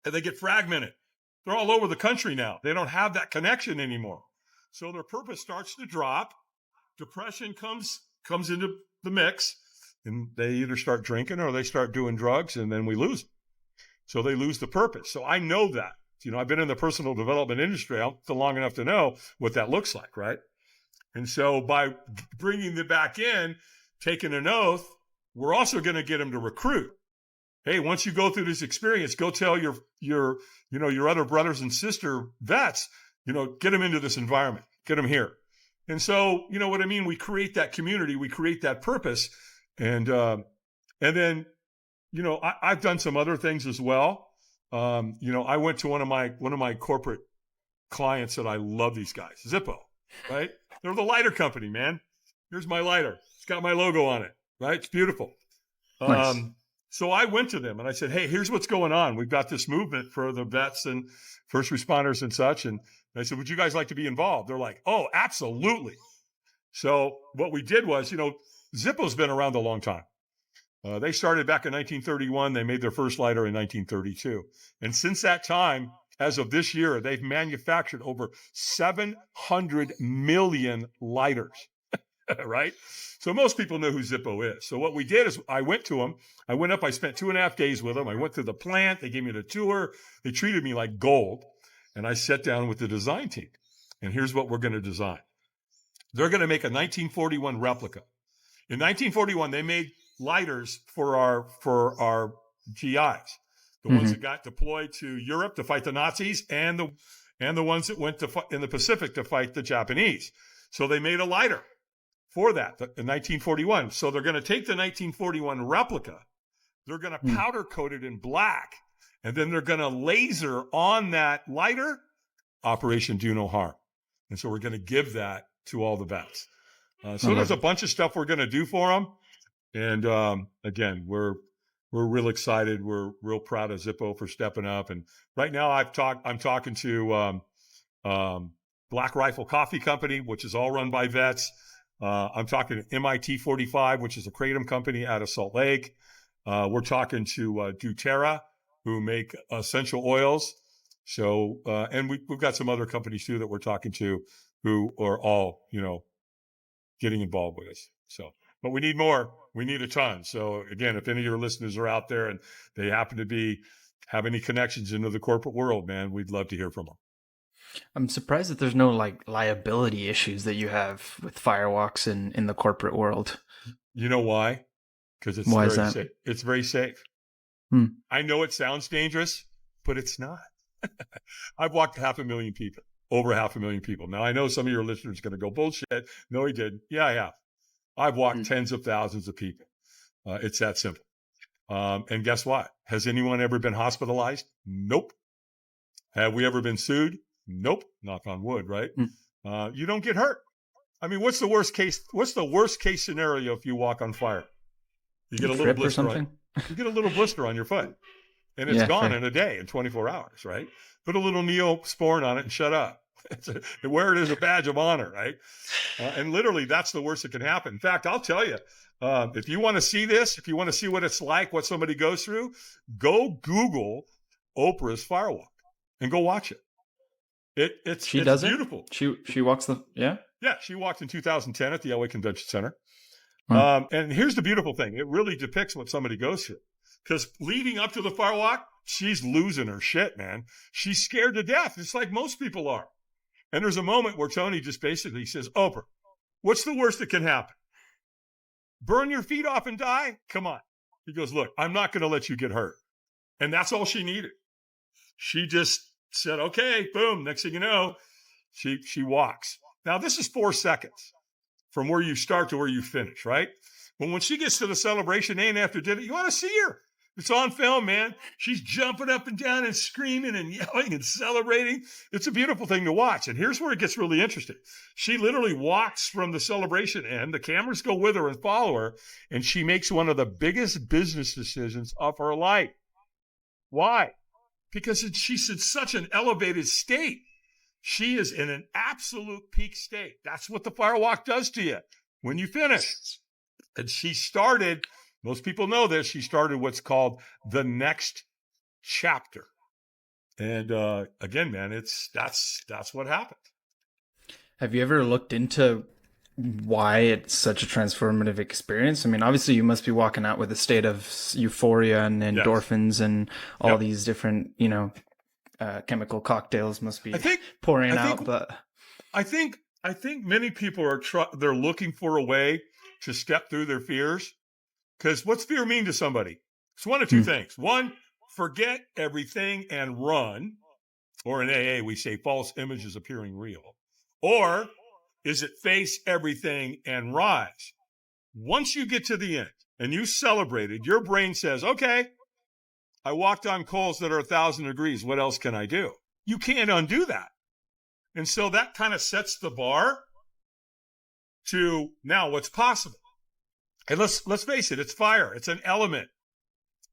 and they get fragmented. They're all over the country now. They don't have that connection anymore. So their purpose starts to drop. Depression comes into the mix, and they either start drinking or they start doing drugs, and then we lose them. So they lose the purpose. So I know that. I've been in the personal development industry long enough to know what that looks like, right? And so by bringing them back in, taking an oath, we're also going to get them to recruit. Hey, once you go through this experience, go tell your other brothers and sister vets get them into this environment, get them here. And so, you know what I mean? We create that community, we create that purpose. And then, I've done some other things as well. I went to one of my corporate clients that I love these guys, Zippo, right? They're the lighter company, man. Here's my lighter. It's got my logo on it, right? It's beautiful. Nice. So I went to them and I said, hey, here's what's going on. We've got this movement for the vets and first responders and such. And I said, would you guys like to be involved? They're like, oh, absolutely. So what we did was, Zippo's been around a long time. They started back in 1931. They made their first lighter in 1932. And since that time, as of this year, they've manufactured over 700 million lighters, right? So most people know who Zippo is. So what we did is I went to them. I went up. I spent 2.5 days with them. I went to the plant. They gave me the tour. They treated me like gold. And I sat down with the design team. And here's what we're going to design. They're going to make a 1941 replica. In 1941, they made lighters for our GIs, the ones that got deployed to Europe to fight the Nazis, and the ones that went in the Pacific to fight the Japanese. So they made a lighter for that in 1941. So they're going to take the 1941 replica, they're going to powder coat it in black, and then they're going to laser on that lighter, Operation Do No Harm. And so we're going to give that to all the vets. So there's a bunch of stuff we're going to do for them. And again, we're real excited. We're real proud of Zippo for stepping up. And right now I'm talking to Black Rifle Coffee Company, which is all run by vets. I'm talking to MIT 45, which is a kratom company out of Salt Lake. We're talking to doTERRA, who make essential oils. So, and we've got some other companies too that we're talking to who are all, getting involved with us. So, but we need more. We need a ton. So again, if any of your listeners are out there and they happen to have any connections into the corporate world, man, we'd love to hear from them. I'm surprised that there's no liability issues that you have with firewalks in the corporate world. You know why? Because it's Why very is that? safe. It's very safe. I know it sounds dangerous, but it's not. I've walked over 500,000 people. Now I know some of your listeners are going to go, bullshit. No, he didn't. Yeah, I have. I've walked tens of thousands of people. It's that simple. And guess what? Has anyone ever been hospitalized? Nope. Have we ever been sued? Nope. Knock on wood, right? You don't get hurt. I mean, what's the worst case scenario if you walk on fire? You get a little blister or something. You get a little blister on your foot, and it's gone in a day, in 24 hours, right? Put a little Neosporin on it and shut up. Wear it as a badge of honor, right? And literally, that's the worst that can happen. In fact, I'll tell you, if you want to see this, if you want to see what it's like, what somebody goes through, go Google Oprah's Firewalk and go watch it. It's beautiful. She walks Yeah, she walked in 2010 at the LA Convention Center. And here's the beautiful thing. It really depicts what somebody goes through. Because leading up to the Firewalk, she's losing her shit, man. She's scared to death. It's like most people are. And there's a moment where Tony just basically says, Oprah, what's the worst that can happen? Burn your feet off and die? Come on. He goes, look, I'm not going to let you get hurt. And that's all she needed. She just said, okay, boom. Next thing you know, she walks. Now, this is 4 seconds from where you start to where you finish, right? But when she gets to the celebration, ain't after dinner, you want to see her. It's on film, man. She's jumping up and down and screaming and yelling and celebrating. It's a beautiful thing to watch. And here's where it gets really interesting. She literally walks from the celebration end. The cameras go with her and follow her. And she makes one of the biggest business decisions of her life. Why? Because she's in such an elevated state. She is in an absolute peak state. That's what the Firewalk does to you when you finish. And she started... Most people know this. She started what's called the next chapter. And again, man, that's what happened. Have you ever looked into why it's such a transformative experience? I mean, obviously you must be walking out with a state of euphoria and endorphins and all these different, chemical cocktails must be pouring out. But I think many people are they're looking for a way to step through their fears. Because what's fear mean to somebody? It's one of two things. One, forget everything and run. Or in AA, we say false images appearing real. Or is it face everything and rise? Once you get to the end and you celebrated, your brain says, okay, I walked on coals that are 1,000 degrees. What else can I do? You can't undo that. And so that kind of sets the bar to now what's possible. And let's face it, it's fire. It's an element.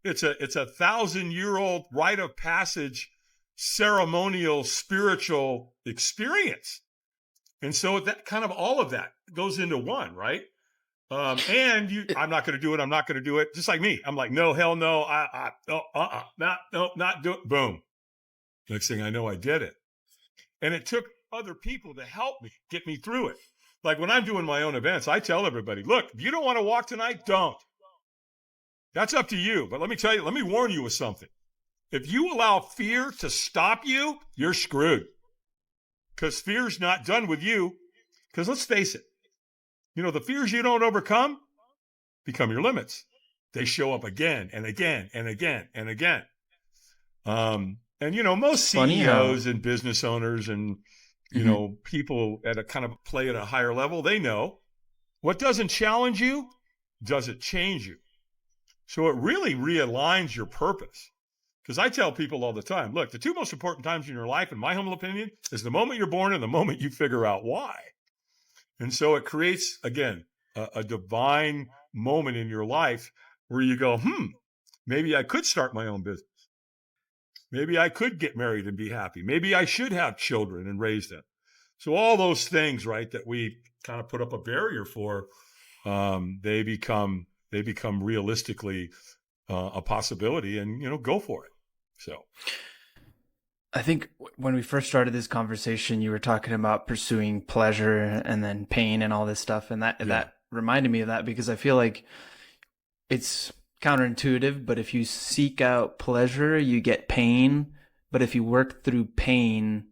It's a 1,000-year-old rite of passage, ceremonial, spiritual experience. And so that kind of all of that goes into one, right? I'm not going to do it. I'm not going to do it. Just like me. I'm like, no, hell no. Not do it. Boom. Next thing I know, I did it. And it took other people to help me, get me through it. Like when I'm doing my own events, I tell everybody, look, if you don't want to walk tonight, don't. That's up to you. But let me tell you, let me warn you with something. If you allow fear to stop you, you're screwed. Because fear's not done with you. Because let's face it, the fears you don't overcome become your limits. They show up again and again and again and again. Most CEOs and business owners and, people at a kind of play at a higher level, they know what doesn't challenge you doesn't change you. So it really realigns your purpose. Because I tell people all the time, look, the two most important times in your life, in my humble opinion, is the moment you're born and the moment you figure out why. And so it creates, again, a divine moment in your life where you go, maybe I could start my own business. Maybe I could get married and be happy. Maybe I should have children and raise them. So all those things, right, that we kind of put up a barrier for, they become realistically a possibility, and go for it. So I think when we first started this conversation, you were talking about pursuing pleasure and then pain and all this stuff. And that reminded me of that, because I feel like it's counterintuitive, but if you seek out pleasure, you get pain. But if you work through pain,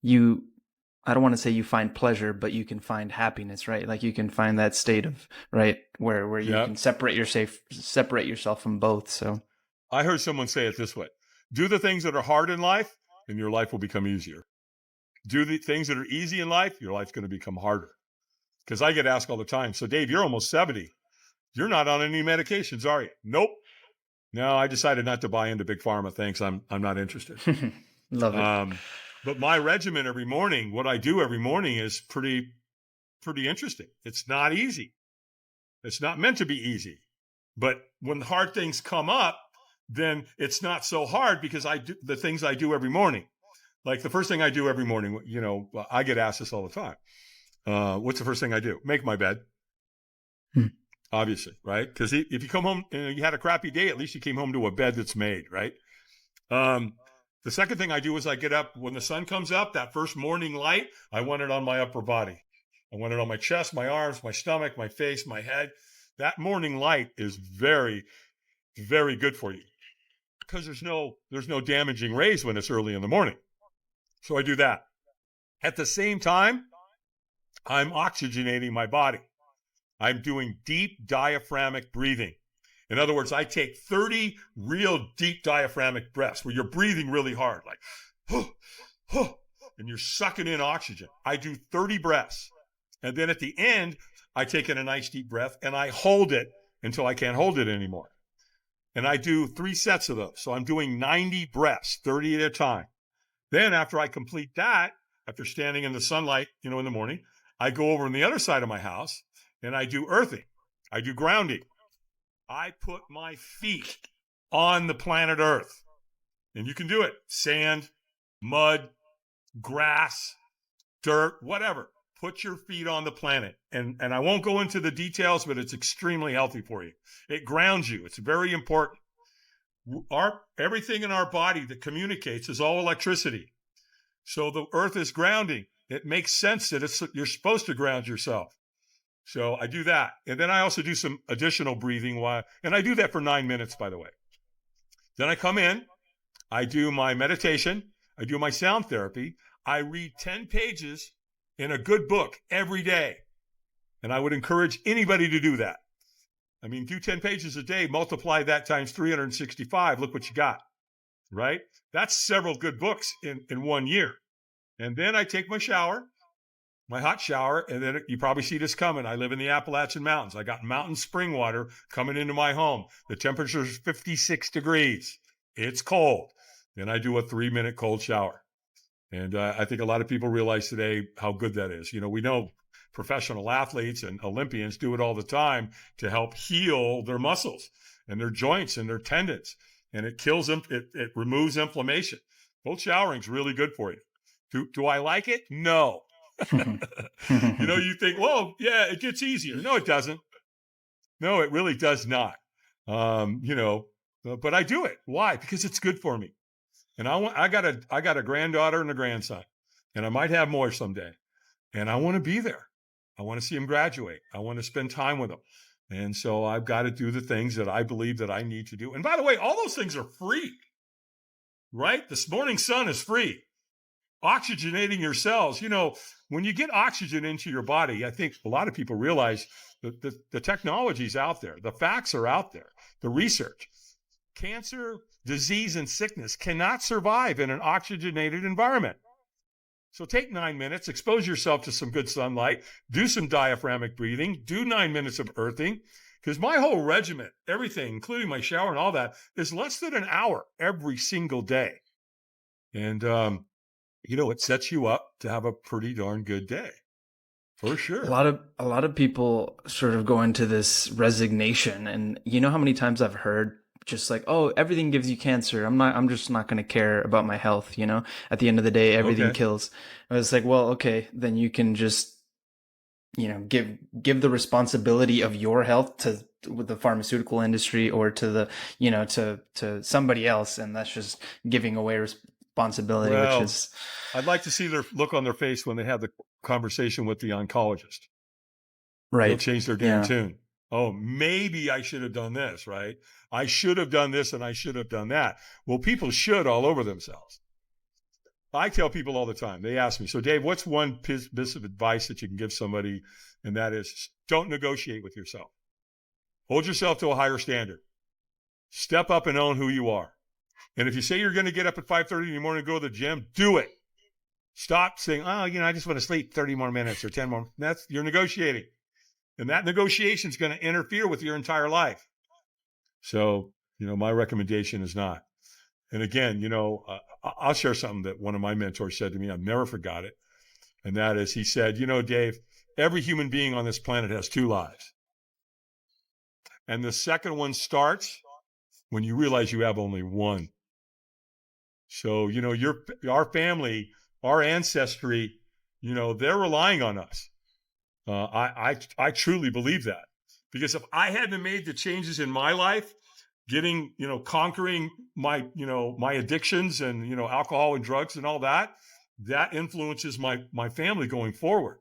I don't want to say you find pleasure, but you can find happiness, right? Like you can find that state of, right, where you can separate yourself from both. So I heard someone say it this way: do the things that are hard in life and your life will become easier. Do the things that are easy in life, your life's going to become harder. Because I get asked all the time, so Dave, you're almost 70. You're not on any medications, are you? Nope. No, I decided not to buy into big pharma. Thanks. I'm not interested. Love it. But my regimen every morning, what I do every morning is pretty interesting. It's not easy. It's not meant to be easy. But when hard things come up, then it's not so hard because I do the things I do every morning. Like the first thing I do every morning, I get asked this all the time. What's the first thing I do? Make my bed. Obviously, right? Because if you come home and you had a crappy day, at least you came home to a bed that's made, right? The second thing I do is I get up when the sun comes up, that first morning light, I want it on my upper body. I want it on my chest, my arms, my stomach, my face, my head. That morning light is very, very good for you because there's no damaging rays when it's early in the morning. So I do that. At the same time, I'm oxygenating my body. I'm doing deep diaphragmatic breathing. In other words, I take 30 real deep diaphragmatic breaths where you're breathing really hard, like, and you're sucking in oxygen. I do 30 breaths. And then at the end, I take in a nice deep breath and I hold it until I can't hold it anymore. And I do 3 sets of those. So I'm doing 90 breaths, 30 at a time. Then after I complete that, after standing in the sunlight, in the morning, I go over on the other side of my house and I do earthing. I do grounding. I put my feet on the planet Earth. And you can do it. Sand, mud, grass, dirt, whatever. Put your feet on the planet. And I won't go into the details, but it's extremely healthy for you. It grounds you. It's very important. Everything in our body that communicates is all electricity. So the Earth is grounding. It makes sense that you're supposed to ground yourself. So I do that. And then I also do some additional breathing and I do that for 9 minutes, by the way. Then I come in, I do my meditation, I do my sound therapy, I read 10 pages in a good book every day. And I would encourage anybody to do that. I mean, do 10 pages a day, multiply that times 365, look what you got. right? That's several good books in 1 year. And then I take my shower, my hot shower, and then you probably see this coming. I live in the Appalachian Mountains. I got mountain spring water coming into my home. The temperature is 56 degrees. It's cold. Then I do a 3-minute cold shower. And I think a lot of people realize today how good that is. You know, we know professional athletes and Olympians do it all the time to help heal their muscles and their joints and their tendons. And it kills them. It removes inflammation. Cold showering is really good for you. Do I like it? No. You know, you think, well, yeah, it gets easier. No, it doesn't. No, it really does not. You know, but I do it. Why? Because it's good for me. And I got a granddaughter and a grandson, and I might have more someday. And I want to be there. I want to see them graduate. I want to spend time with them. And so I've got to do the things that I believe that I need to do. And by the way, all those things are free, right? This morning sun is free. Oxygenating your cells. You know, when you get oxygen into your body, I think a lot of people realize that the technology's out there. The facts are out there. The research. Cancer, disease, and sickness cannot survive in an oxygenated environment. So take 9 minutes, expose yourself to some good sunlight, do some diaphragmatic breathing, do 9 minutes of earthing, because my whole regimen, everything, including my shower and all that, is less than an hour every single day. And, you know, it sets you up to have a pretty darn good day. For sure. A lot of people sort of go into this resignation, and you know how many times I've heard just like, oh, everything gives you cancer. I'm just not going to care about my health. You know, at the end of the day, everything kills. I was like, well, okay, then you can just, you know, give the responsibility of your health to the pharmaceutical industry or to the, you know, to somebody else. And that's just giving away responsibility, well, which is. I'd like to see their look on their face when they have the conversation with the oncologist. Right. They'll change their damn tune. Oh, maybe I should have done this, right? I should have done this and I should have done that. Well, people should all over themselves. I tell people all the time, they ask me, so Dave, what's one piece of advice that you can give somebody? And that is, don't negotiate with yourself. Hold yourself to a higher standard. Step up and own who you are. And if you say you're going to get up at 5:30 in the morning and go to the gym, do it. Stop saying, oh, you know, I just want to sleep 30 more minutes or 10 more. You're negotiating. And that negotiation is going to interfere with your entire life. So, you know, my recommendation is not. And again, you know, I'll share something that one of my mentors said to me. I've never forgot it. And that is, he said, you know, Dave, every human being on this planet has 2 lives. And the second one starts when you realize you have only one. So, you know, our family, our ancestry, you know, they're relying on us. I truly believe that, because if I hadn't made the changes in my life, getting, you know, conquering my addictions and, you know, alcohol and drugs and all that, that influences my family going forward.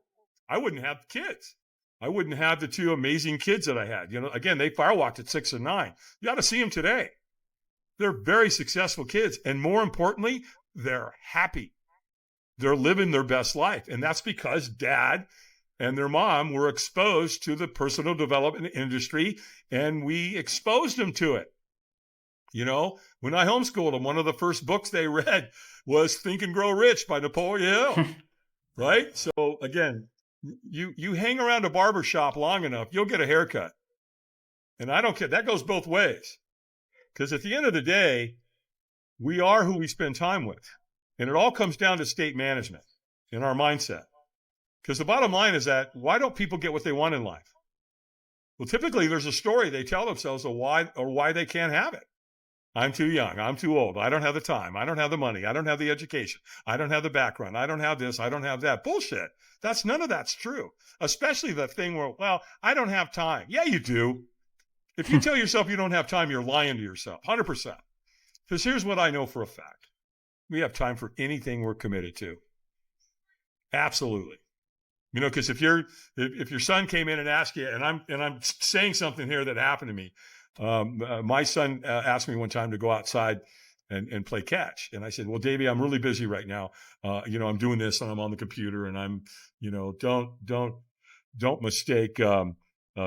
I wouldn't have kids. I wouldn't have the 2 amazing kids that I had. You know, again, they firewalked at 6 and 9. You got to see them today. They're very successful kids. And more importantly, they're happy. They're living their best life. And that's because dad and their mom were exposed to the personal development industry, and we exposed them to it. You know, when I homeschooled them, one of the first books they read was Think and Grow Rich by Napoleon Hill, right? So again, you hang around a barber shop long enough, you'll get a haircut. And I don't care. That goes both ways. Because at the end of the day, we are who we spend time with. And it all comes down to state management in our mindset. Because the bottom line is that, why don't people get what they want in life? Well, typically there's a story they tell themselves of why they can't have it. I'm too young. I'm too old. I don't have the time. I don't have the money. I don't have the education. I don't have the background. I don't have this. I don't have that. Bullshit. None of that's true. Especially the thing where, well, I don't have time. Yeah, you do. If you tell yourself you don't have time, you're lying to yourself. 100%. Because here's what I know for a fact. We have time for anything we're committed to. Absolutely. You know, because if your son came in and asked you, and I'm saying something here that happened to me. My son asked me one time to go outside and play catch, and I said, "Well, Davey, I'm really busy right now. You know, I'm doing this, and I'm on the computer, and I'm, you know, don't mistake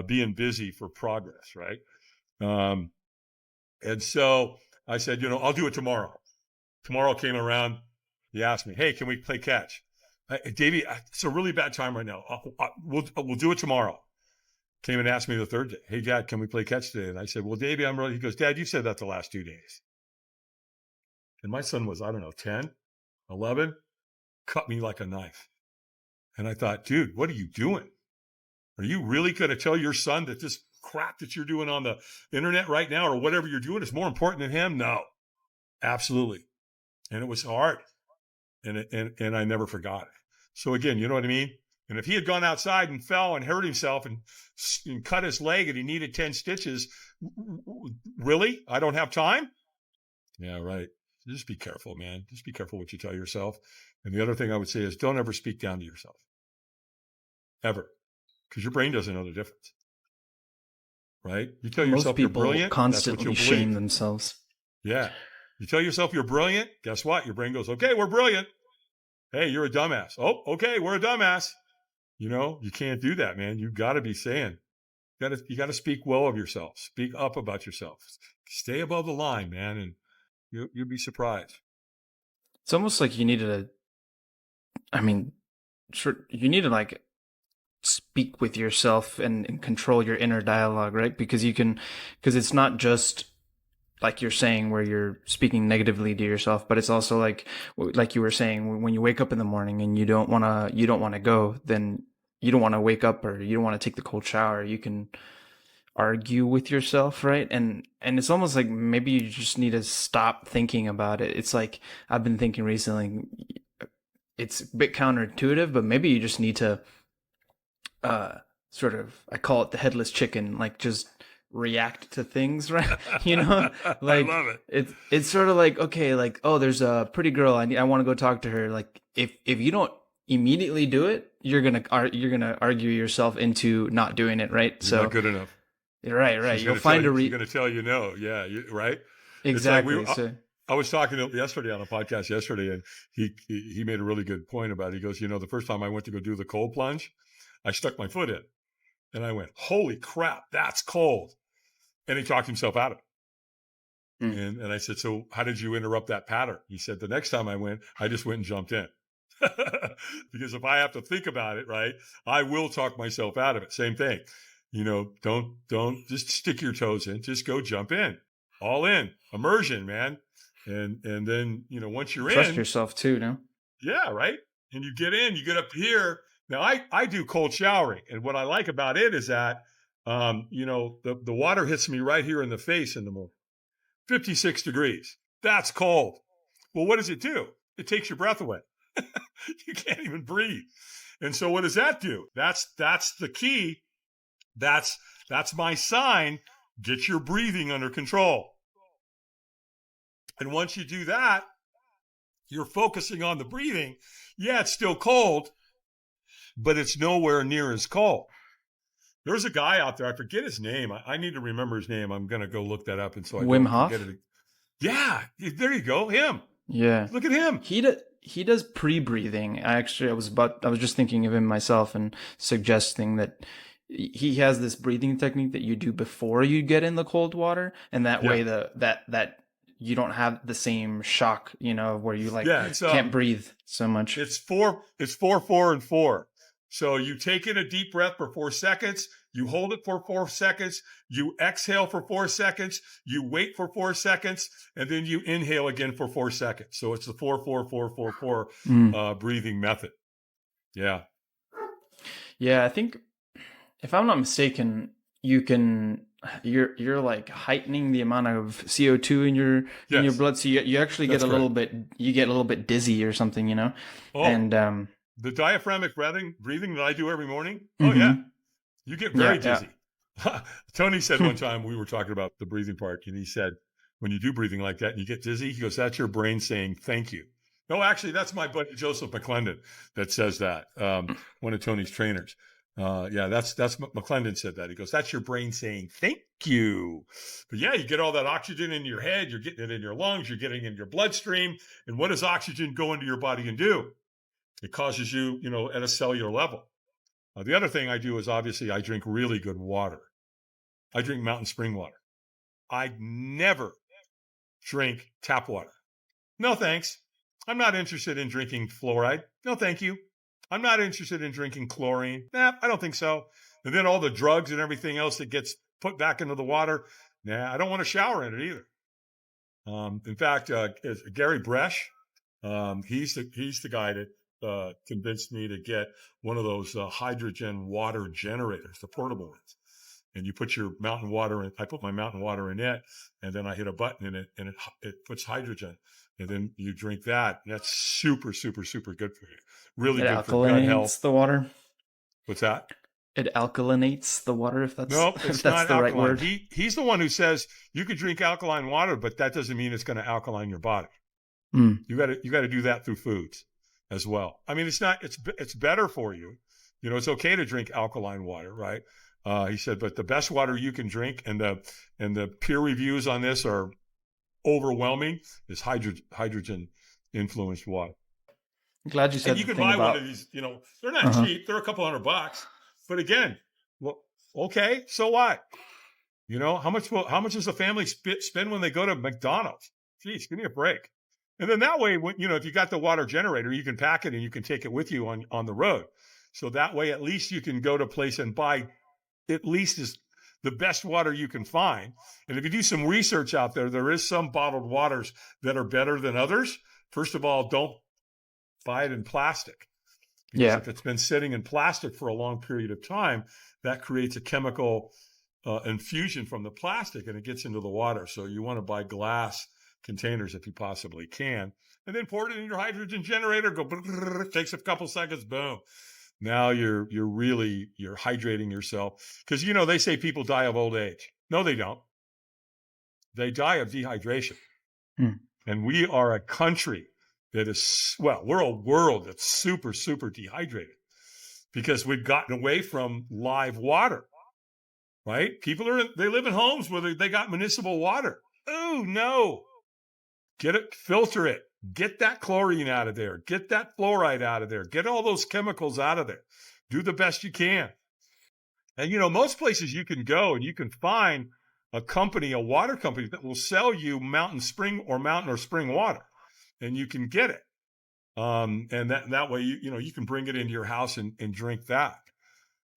being busy for progress, right?" And so I said, "You know, I'll do it tomorrow." Tomorrow came around. He asked me, "Hey, can we play catch?" Davey, it's a really bad time right now. We'll do it tomorrow. Came and asked me the third day, "Hey, Dad, can we play catch today?" And I said, "Well, Davey, I'm ready." He goes, "Dad, you said that the last 2 days." And my son was, I don't know, 10, 11, cut me like a knife. And I thought, dude, what are you doing? Are you really going to tell your son that this crap that you're doing on the internet right now or whatever you're doing is more important than him? No, absolutely. And it was hard. And I never forgot it. So again, you know what I mean? And if he had gone outside and fell and hurt himself and cut his leg and he needed 10 stitches, really? I don't have time? Yeah, right. Just be careful, man. Just be careful what you tell yourself. And the other thing I would say is don't ever speak down to yourself. Ever. Because your brain doesn't know the difference. Right? You tell yourself you're brilliant, constantly that's what you'll shame believe. themselves. Yeah. You tell yourself you're brilliant, guess what? Your brain goes, okay, we're brilliant. Hey, you're a dumbass. Oh, okay, we're a dumbass. You know, you can't do that, man. You got to be saying, you got to speak well of yourself. Speak up about yourself. Stay above the line, man, and you'll be surprised. It's almost like you need to, you need to like speak with yourself and control your inner dialogue, right? Because it's not just like you're saying where you're speaking negatively to yourself, but it's also like you were saying, when you wake up in the morning and you don't want to go, then you don't want to wake up, or you don't want to take the cold shower. You can argue with yourself, right? And it's almost like maybe you just need to stop thinking about it. It's like I've been thinking recently, it's a bit counterintuitive, but maybe you just need to sort of, I call it the headless chicken, like just react to things, right? You know, like I love it. It's sort of like, okay, like, oh, there's a pretty girl, I want to go talk to her. Like if you don't immediately do it, you're gonna argue yourself into not doing it, right? You're not good enough. Right. You'll find she's going to tell you no. Yeah, right. Exactly. It's like I was talking yesterday on a podcast yesterday, and he made a really good point about it. He goes, the first time I went to go do the cold plunge, I stuck my foot in, and I went, "Holy crap, that's cold!" And he talked himself out of it. And I said, "So how did you interrupt that pattern?" He said, "The next time I went, I just went and jumped in." Because if I have to think about it, right, I will talk myself out of it. Same thing. Don't just stick your toes in. Just go jump in. All in. Immersion, man. And then, once you're trust yourself too, no? Yeah, right. And you get in, you get up here. Now I do cold showering. And what I like about it is that, the water hits me right here in the face in the morning. 56 degrees. That's cold. Well, what does it do? It takes your breath away. You can't even breathe. And so what does that do? That's the key. That's my sign. Get your breathing under control. And once you do that, you're focusing on the breathing. Yeah, it's still cold, but it's nowhere near as cold. There's a guy out there. I forget his name. I need to remember his name. I'm going to go look that up. And so I Wim Hof? forget it. Yeah, there you go. Him. Yeah. Look at him. He does pre-breathing. I was just thinking of him myself and suggesting that he has this breathing technique that you do before you get in the cold water, and that way that you don't have the same shock, where you can't breathe so much. It's 4, 4, and 4. So you take in a deep breath for 4 seconds, you hold it for 4 seconds, you exhale for 4 seconds, you wait for 4 seconds, and then you inhale again for 4 seconds. So it's the 4, 4, 4, 4, 4 breathing method. Yeah. Yeah, I think if I'm not mistaken, you're like heightening the amount of CO2 in your blood, so you actually get a little bit dizzy or something, Oh, and the diaphragmatic breathing that I do every morning. Mm-hmm. Oh yeah, you get very dizzy. Yeah. Tony said one time, we were talking about the breathing part, and he said, when you do breathing like that and you get dizzy, he goes, "That's your brain saying thank you." No, actually, that's my buddy Joseph McClendon that says that. One of Tony's trainers. That's McClendon said that. He goes, "That's your brain saying thank you." But yeah, you get all that oxygen in your head, you're getting it in your lungs, you're getting it in your bloodstream. And what does oxygen go into your body and do? It causes you, at a cellular level. The other thing I do is obviously I drink really good water. I drink mountain spring water. I never drink tap water. No, thanks. I'm not interested in drinking fluoride. No, thank you. I'm not interested in drinking chlorine. Nah, I don't think so. And then all the drugs and everything else that gets put back into the water. Nah, I don't want to shower in it either. In fact, Gary Bresh, he's the guy that convinced me to get one of those hydrogen water generators, the portable ones. And you put your mountain water in. I put my mountain water in it, and then I hit a button in it, and it puts hydrogen. And then you drink that. And that's super, super, super good for you. Really good for gut health. The water. What's that? It alkalinates the water, if that's nope, it's if that's not the alkaline. right word. He's the one who says you could drink alkaline water, but that doesn't mean it's going to alkaline your body. You got to do that through foods as well. I mean, it's better for you. You know, it's okay to drink alkaline water, right? He said, but the best water you can drink, and the peer reviews on this are overwhelming, is hydrogen influenced water. I'm glad you said. And you can buy one of these. You know, they're not cheap; they're a couple $100. But again, well, okay, so what? You know, how much does the family spend when they go to McDonald's? Geez, give me a break. And then that way, when, you know, if you got the water generator, you can pack it and you can take it with you on the road. So that way, at least you can go to a place and buy at least is the best water you can find. And if you do some research out there, there is some bottled waters that are better than others. First of all, don't buy it in plastic. Because if it's been sitting in plastic for a long period of time, that creates a chemical infusion from the plastic and it gets into the water. So you want to buy glass containers if you possibly can. And then pour it in your hydrogen generator, takes a couple seconds, boom. Now you're hydrating yourself. Because, you know, they say people die of old age. No, they don't. They die of dehydration. And we are a country that is, well, we're a world that's super, super dehydrated because we've gotten away from live water, right? People they live in homes where they got municipal water. Oh, no. Get it, filter it. Get that chlorine out of there. Get that fluoride out of there. Get all those chemicals out of there. Do the best you can. And, you know, most places you can go and you can find a water company that will sell you mountain or spring water. And you can get it. And that way, you can bring it into your house and drink that.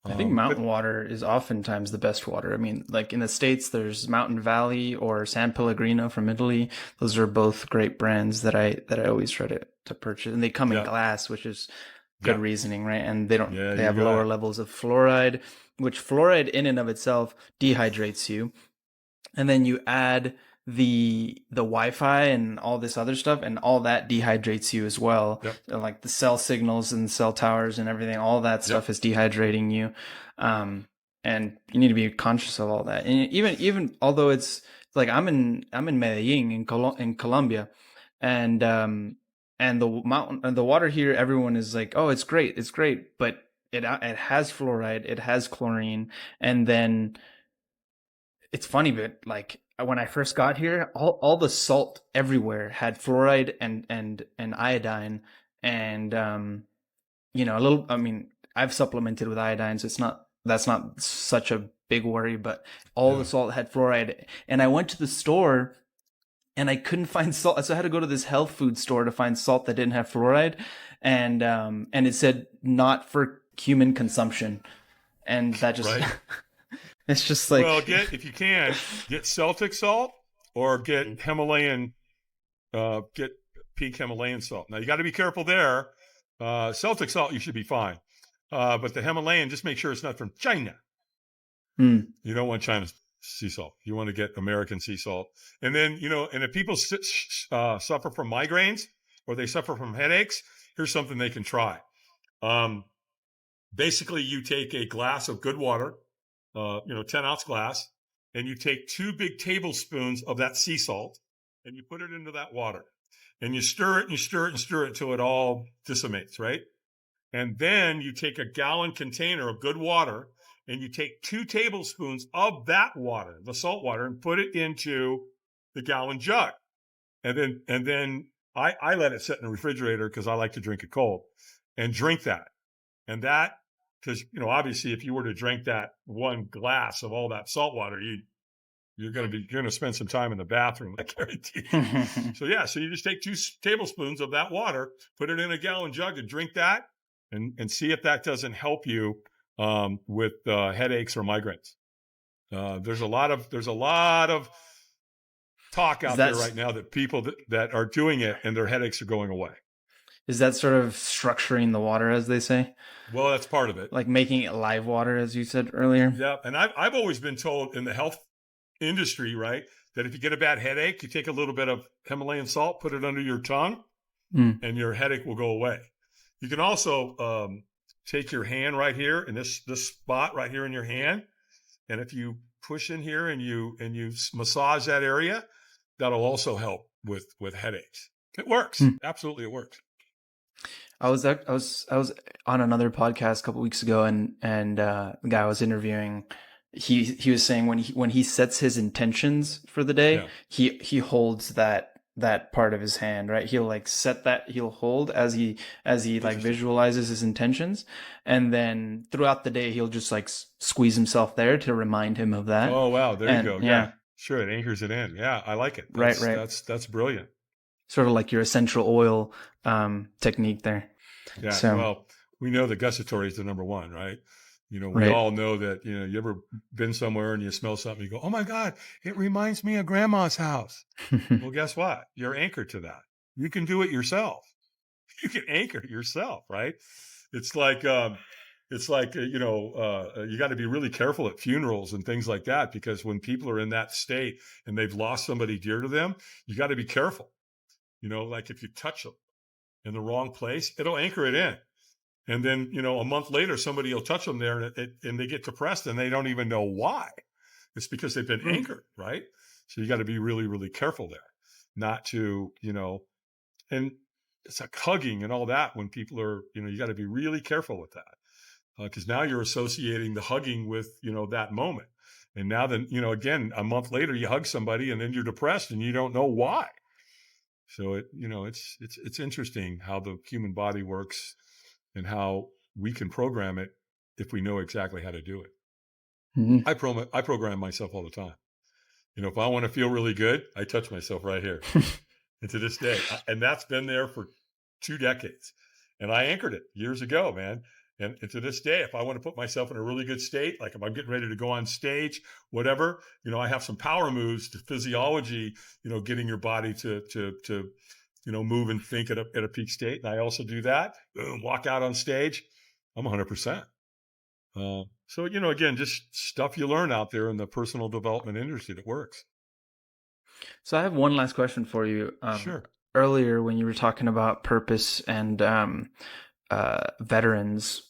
I think mountain water is oftentimes the best water. I mean, like in the States, there's Mountain Valley or San Pellegrino from Italy. Those are both great brands that I always try to purchase. And they come in glass, which is good reasoning, right? And they have lower levels of fluoride, which fluoride in and of itself dehydrates you. And then you add the Wi-Fi and all this other stuff, and all that dehydrates you as well. Like the cell signals and cell towers and everything, all that stuff is dehydrating you. And you need to be conscious of all that. And even although it's like I'm in Medellin in Colombia, and the water here, everyone is like, oh, it's great, but it has fluoride, it has chlorine, and then it's funny, but like when I first got here, all the salt everywhere had fluoride and iodine, and a little. I mean, I've supplemented with iodine, so that's not such a big worry. But all the salt had fluoride, and I went to the store and I couldn't find salt, so I had to go to this health food store to find salt that didn't have fluoride, and it said not for human consumption, and that just. Right. It's just like, well, if you can, get Celtic salt or get Himalayan, get peak Himalayan salt. Now you got to be careful there. Celtic salt, you should be fine. But the Himalayan, just make sure it's not from China. You don't want China's sea salt. You want to get American sea salt. And then, and if people suffer from migraines or they suffer from headaches, here's something they can try. Basically, you take a glass of good water, 10-ounce glass, and you take 2 big tablespoons of that sea salt and you put it into that water and you stir it and you stir it and stir it until it all dissimates, right? And then you take a gallon container of good water and you take 2 tablespoons of that water, the salt water, and put it into the gallon jug. And then I let it sit in the refrigerator because I like to drink it cold, and drink that. And that, because, obviously if you were to drink that 1 glass of all that salt water, You're going to spend some time in the bathroom, I guarantee you. So you just take 2 tablespoons of that water, put it in a gallon jug and drink that and see if that doesn't help you with headaches or migraines. There's a lot of talk out there right now that people that are doing it and their headaches are going away. Is that sort of structuring the water, as they say? Well, that's part of it. Like making it live water, as you said earlier? Yeah. And I've always been told in the health industry, right, that if you get a bad headache, you take a little bit of Himalayan salt, put it under your tongue, and your headache will go away. You can also take your hand right here in this spot right here in your hand. And if you push in here and you massage that area, that'll also help with headaches. It works. Absolutely, it works. I was on another podcast a couple weeks ago, and the guy I was interviewing, he was saying when he sets his intentions for the day, he holds that part of his hand, right? He'll like he'll hold as he like visualizes his intentions, and then throughout the day he'll just like squeeze himself there to remind him of that. Oh wow, there you go. Yeah, sure, it anchors it in. Yeah, I like it. Right. That's brilliant. Sort of like your essential oil technique there. Yeah. So, well, we know that gustatory is the number one, right? We all know that, you ever been somewhere and you smell something, you go, oh my God, it reminds me of grandma's house. Well, guess what? You're anchored to that. You can do it yourself. You can anchor yourself, right? It's like, you got to be really careful at funerals and things like that, because when people are in that state and they've lost somebody dear to them, you got to be careful. Like if you touch them in the wrong place, it'll anchor it in. And then, a month later, somebody will touch them there and they get depressed and they don't even know why. It's because they've been anchored, right? So you got to be really, really careful there, not to, and it's like hugging and all that when people are, you got to be really careful with that. Because now you're associating the hugging with, that moment. And now then, again, a month later, you hug somebody and then you're depressed and you don't know why. So it's interesting how the human body works and how we can program it if we know exactly how to do it. Mm-hmm. I program myself all the time. If I want to feel really good, I touch myself right here. And to this day, and that's been there for 2 decades. And I anchored it years ago, man. And to this day, if I want to put myself in a really good state, like if I'm getting ready to go on stage, whatever, I have some power moves to physiology, getting your body to move and think at a peak state. And I also do that. Boom, walk out on stage. I'm 100%. So, again, just stuff you learn out there in the personal development industry that works. So I have one last question for you. Sure. Earlier, when you were talking about purpose and veterans,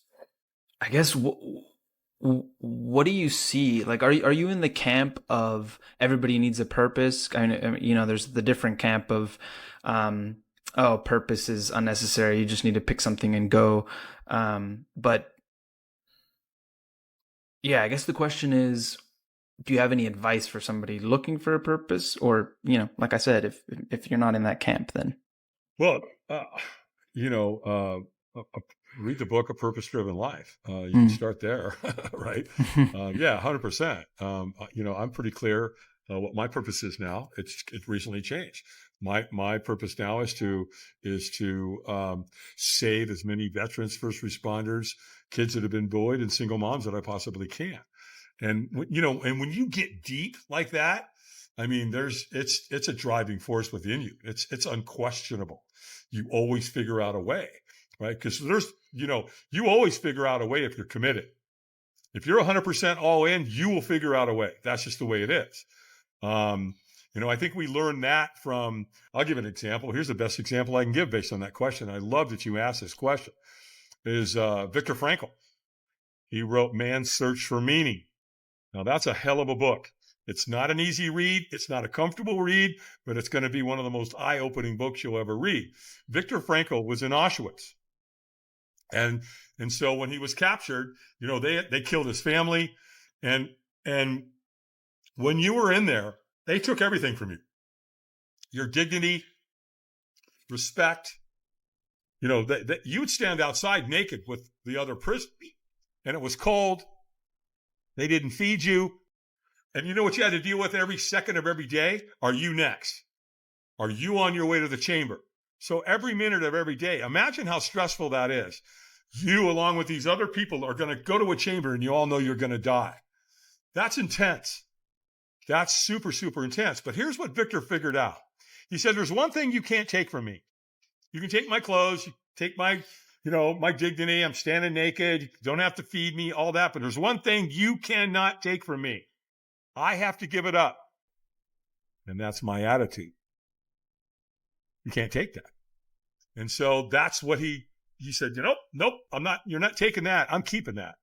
I guess what do you see? Like, are you in the camp of everybody needs a purpose? I mean, there's the different camp of, purpose is unnecessary. You just need to pick something and go. But yeah, I guess the question is, do you have any advice for somebody looking for a purpose? Or, like I said, if you're not in that camp, then. Well, read the book, A Purpose-Driven Life. You can start there, right? 100%. I'm pretty clear what my purpose is now. It's recently changed. My purpose now is to save as many veterans, first responders, kids that have been bullied, and single moms that I possibly can. And and when you get deep like that, I mean, it's a driving force within you. It's unquestionable. You always figure out a way, right? Because you always figure out a way if you're committed. If you're 100% all in, you will figure out a way. That's just the way it is. I think we learned that from, I'll give an example. Here's the best example I can give based on that question. I love that you asked this question, is Viktor Frankl. He wrote Man's Search for Meaning. Now, that's a hell of a book. It's not an easy read. It's not a comfortable read, but it's going to be one of the most eye-opening books you'll ever read. Viktor Frankl was in Auschwitz. And so when he was captured, they killed his family. And when you were in there, they took everything from you. Your dignity, respect. You would stand outside naked with the other prisoners, and it was cold. They didn't feed you. And you know what you had to deal with every second of every day? Are you next? Are you on your way to the chamber? So every minute of every day, imagine how stressful that is. You, along with these other people, are going to go to a chamber and you all know you're going to die. That's intense. That's super, super intense. But here's what Victor figured out. He said, there's one thing you can't take from me. You can take my clothes, you take my dignity. I'm standing naked. You don't have to feed me, all that. But there's one thing you cannot take from me. I have to give it up. And that's my attitude. You can't take that. And so that's what he said, nope, you're not taking that. I'm keeping that.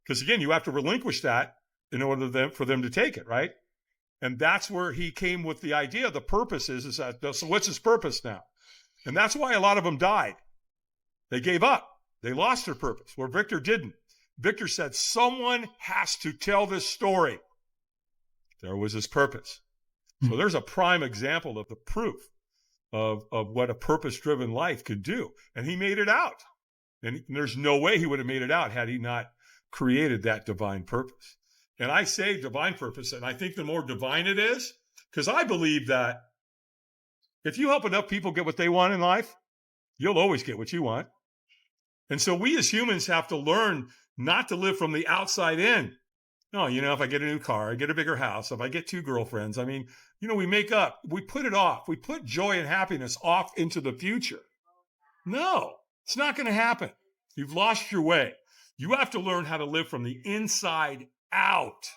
Because again, you have to relinquish that in order for them to take it, right? And that's where he came with the idea. The purpose is that, so what's his purpose now? And that's why a lot of them died. They gave up. They lost their purpose, where Victor didn't. Victor said, someone has to tell this story. There was his purpose. So there's a prime example of the proof of what a purpose-driven life could do. And he made it out. And there's no way he would have made it out had he not created that divine purpose. And I say divine purpose, and I think the more divine it is, because I believe that if you help enough people get what they want in life, you'll always get what you want. And so we as humans have to learn not to live from the outside in. No, if I get a new car, I get a bigger house, if I get 2 girlfriends, we make up, we put it off. We put joy and happiness off into the future. No, it's not going to happen. You've lost your way. You have to learn how to live from the inside out.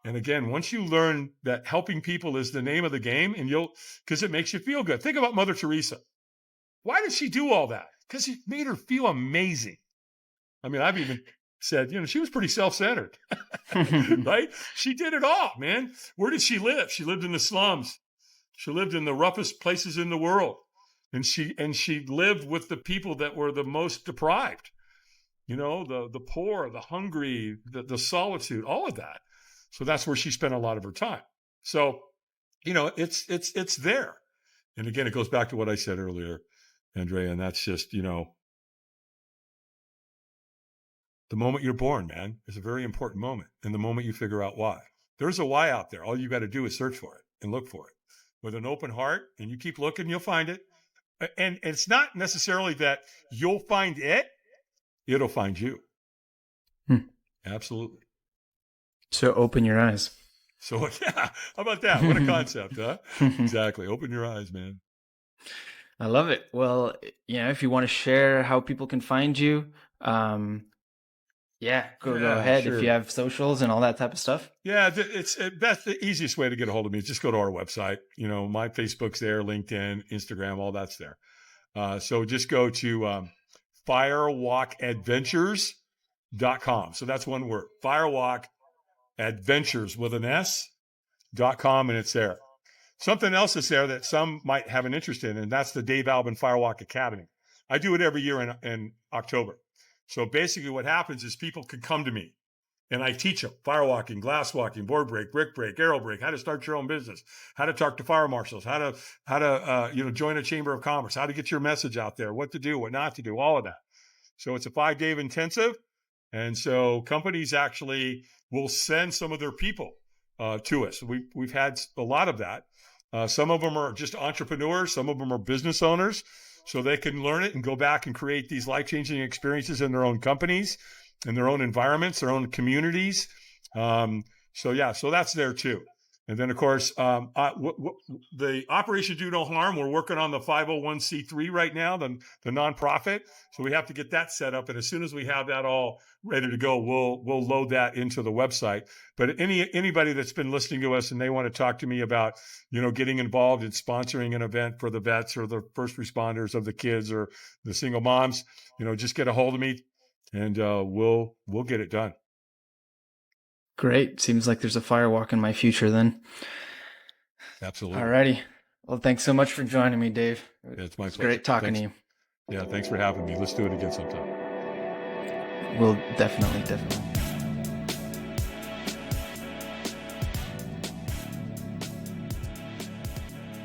And again, once you learn that helping people is the name of the game, because it makes you feel good. Think about Mother Teresa. Why did she do all that? Because it made her feel amazing. I've even said, she was pretty self-centered, right? She did it all, man. Where did she live? She lived in the slums. She lived in the roughest places in the world. And she lived with the people that were the most deprived, the poor, the hungry, the solitude, all of that. So that's where she spent a lot of her time. So, it's there. And again, it goes back to what I said earlier, Andrea, and that's just, the moment you're born, man, is a very important moment. And the moment you figure out why. There's a why out there. All you got to do is search for it and look for it with an open heart. And you keep looking, you'll find it. And it's not necessarily that you'll find it. It'll find you. Absolutely. So open your eyes. So, yeah, how about that? What a concept, huh? Exactly. Open your eyes, man. I love it. Well, if you want to share how people can find you, go ahead. Sure. If you have socials and all that type of stuff. Yeah, that's the easiest way to get a hold of me. Just go to our website. My Facebook's there, LinkedIn, Instagram, all that's there. So just go to firewalkadventures.com. So that's one word, firewalkadventures with an S.com, and it's there. Something else is there that some might have an interest in, and that's the Dave Albin Firewalk Academy. I do it every year in October. So basically what happens is people can come to me and I teach them firewalking, glass walking, board break, brick break, arrow break, how to start your own business, how to talk to fire marshals, how to join a chamber of commerce, how to get your message out there, what to do, what not to do, all of that. So it's a 5-day intensive. And so companies actually will send some of their people to us. We've had a lot of that. Some of them are just entrepreneurs. Some of them are business owners. So they can learn it and go back and create these life-changing experiences in their own companies, in their own environments, their own communities. So that's there too. And then, of course, the Operation Do No Harm, we're working on the 501c3 right now, the nonprofit. So we have to get that set up. And as soon as we have that all ready to go, we'll load that into the website. But anybody that's been listening to us and they want to talk to me about, getting involved in sponsoring an event for the vets or the first responders of the kids or the single moms, just get a hold of me and we'll get it done. Great. Seems like there's a firewalk in my future then. Absolutely. Alrighty. Well, thanks so much for joining me, Dave. It's my pleasure. Great talking to you. Yeah, thanks for having me. Let's do it again sometime. We'll definitely.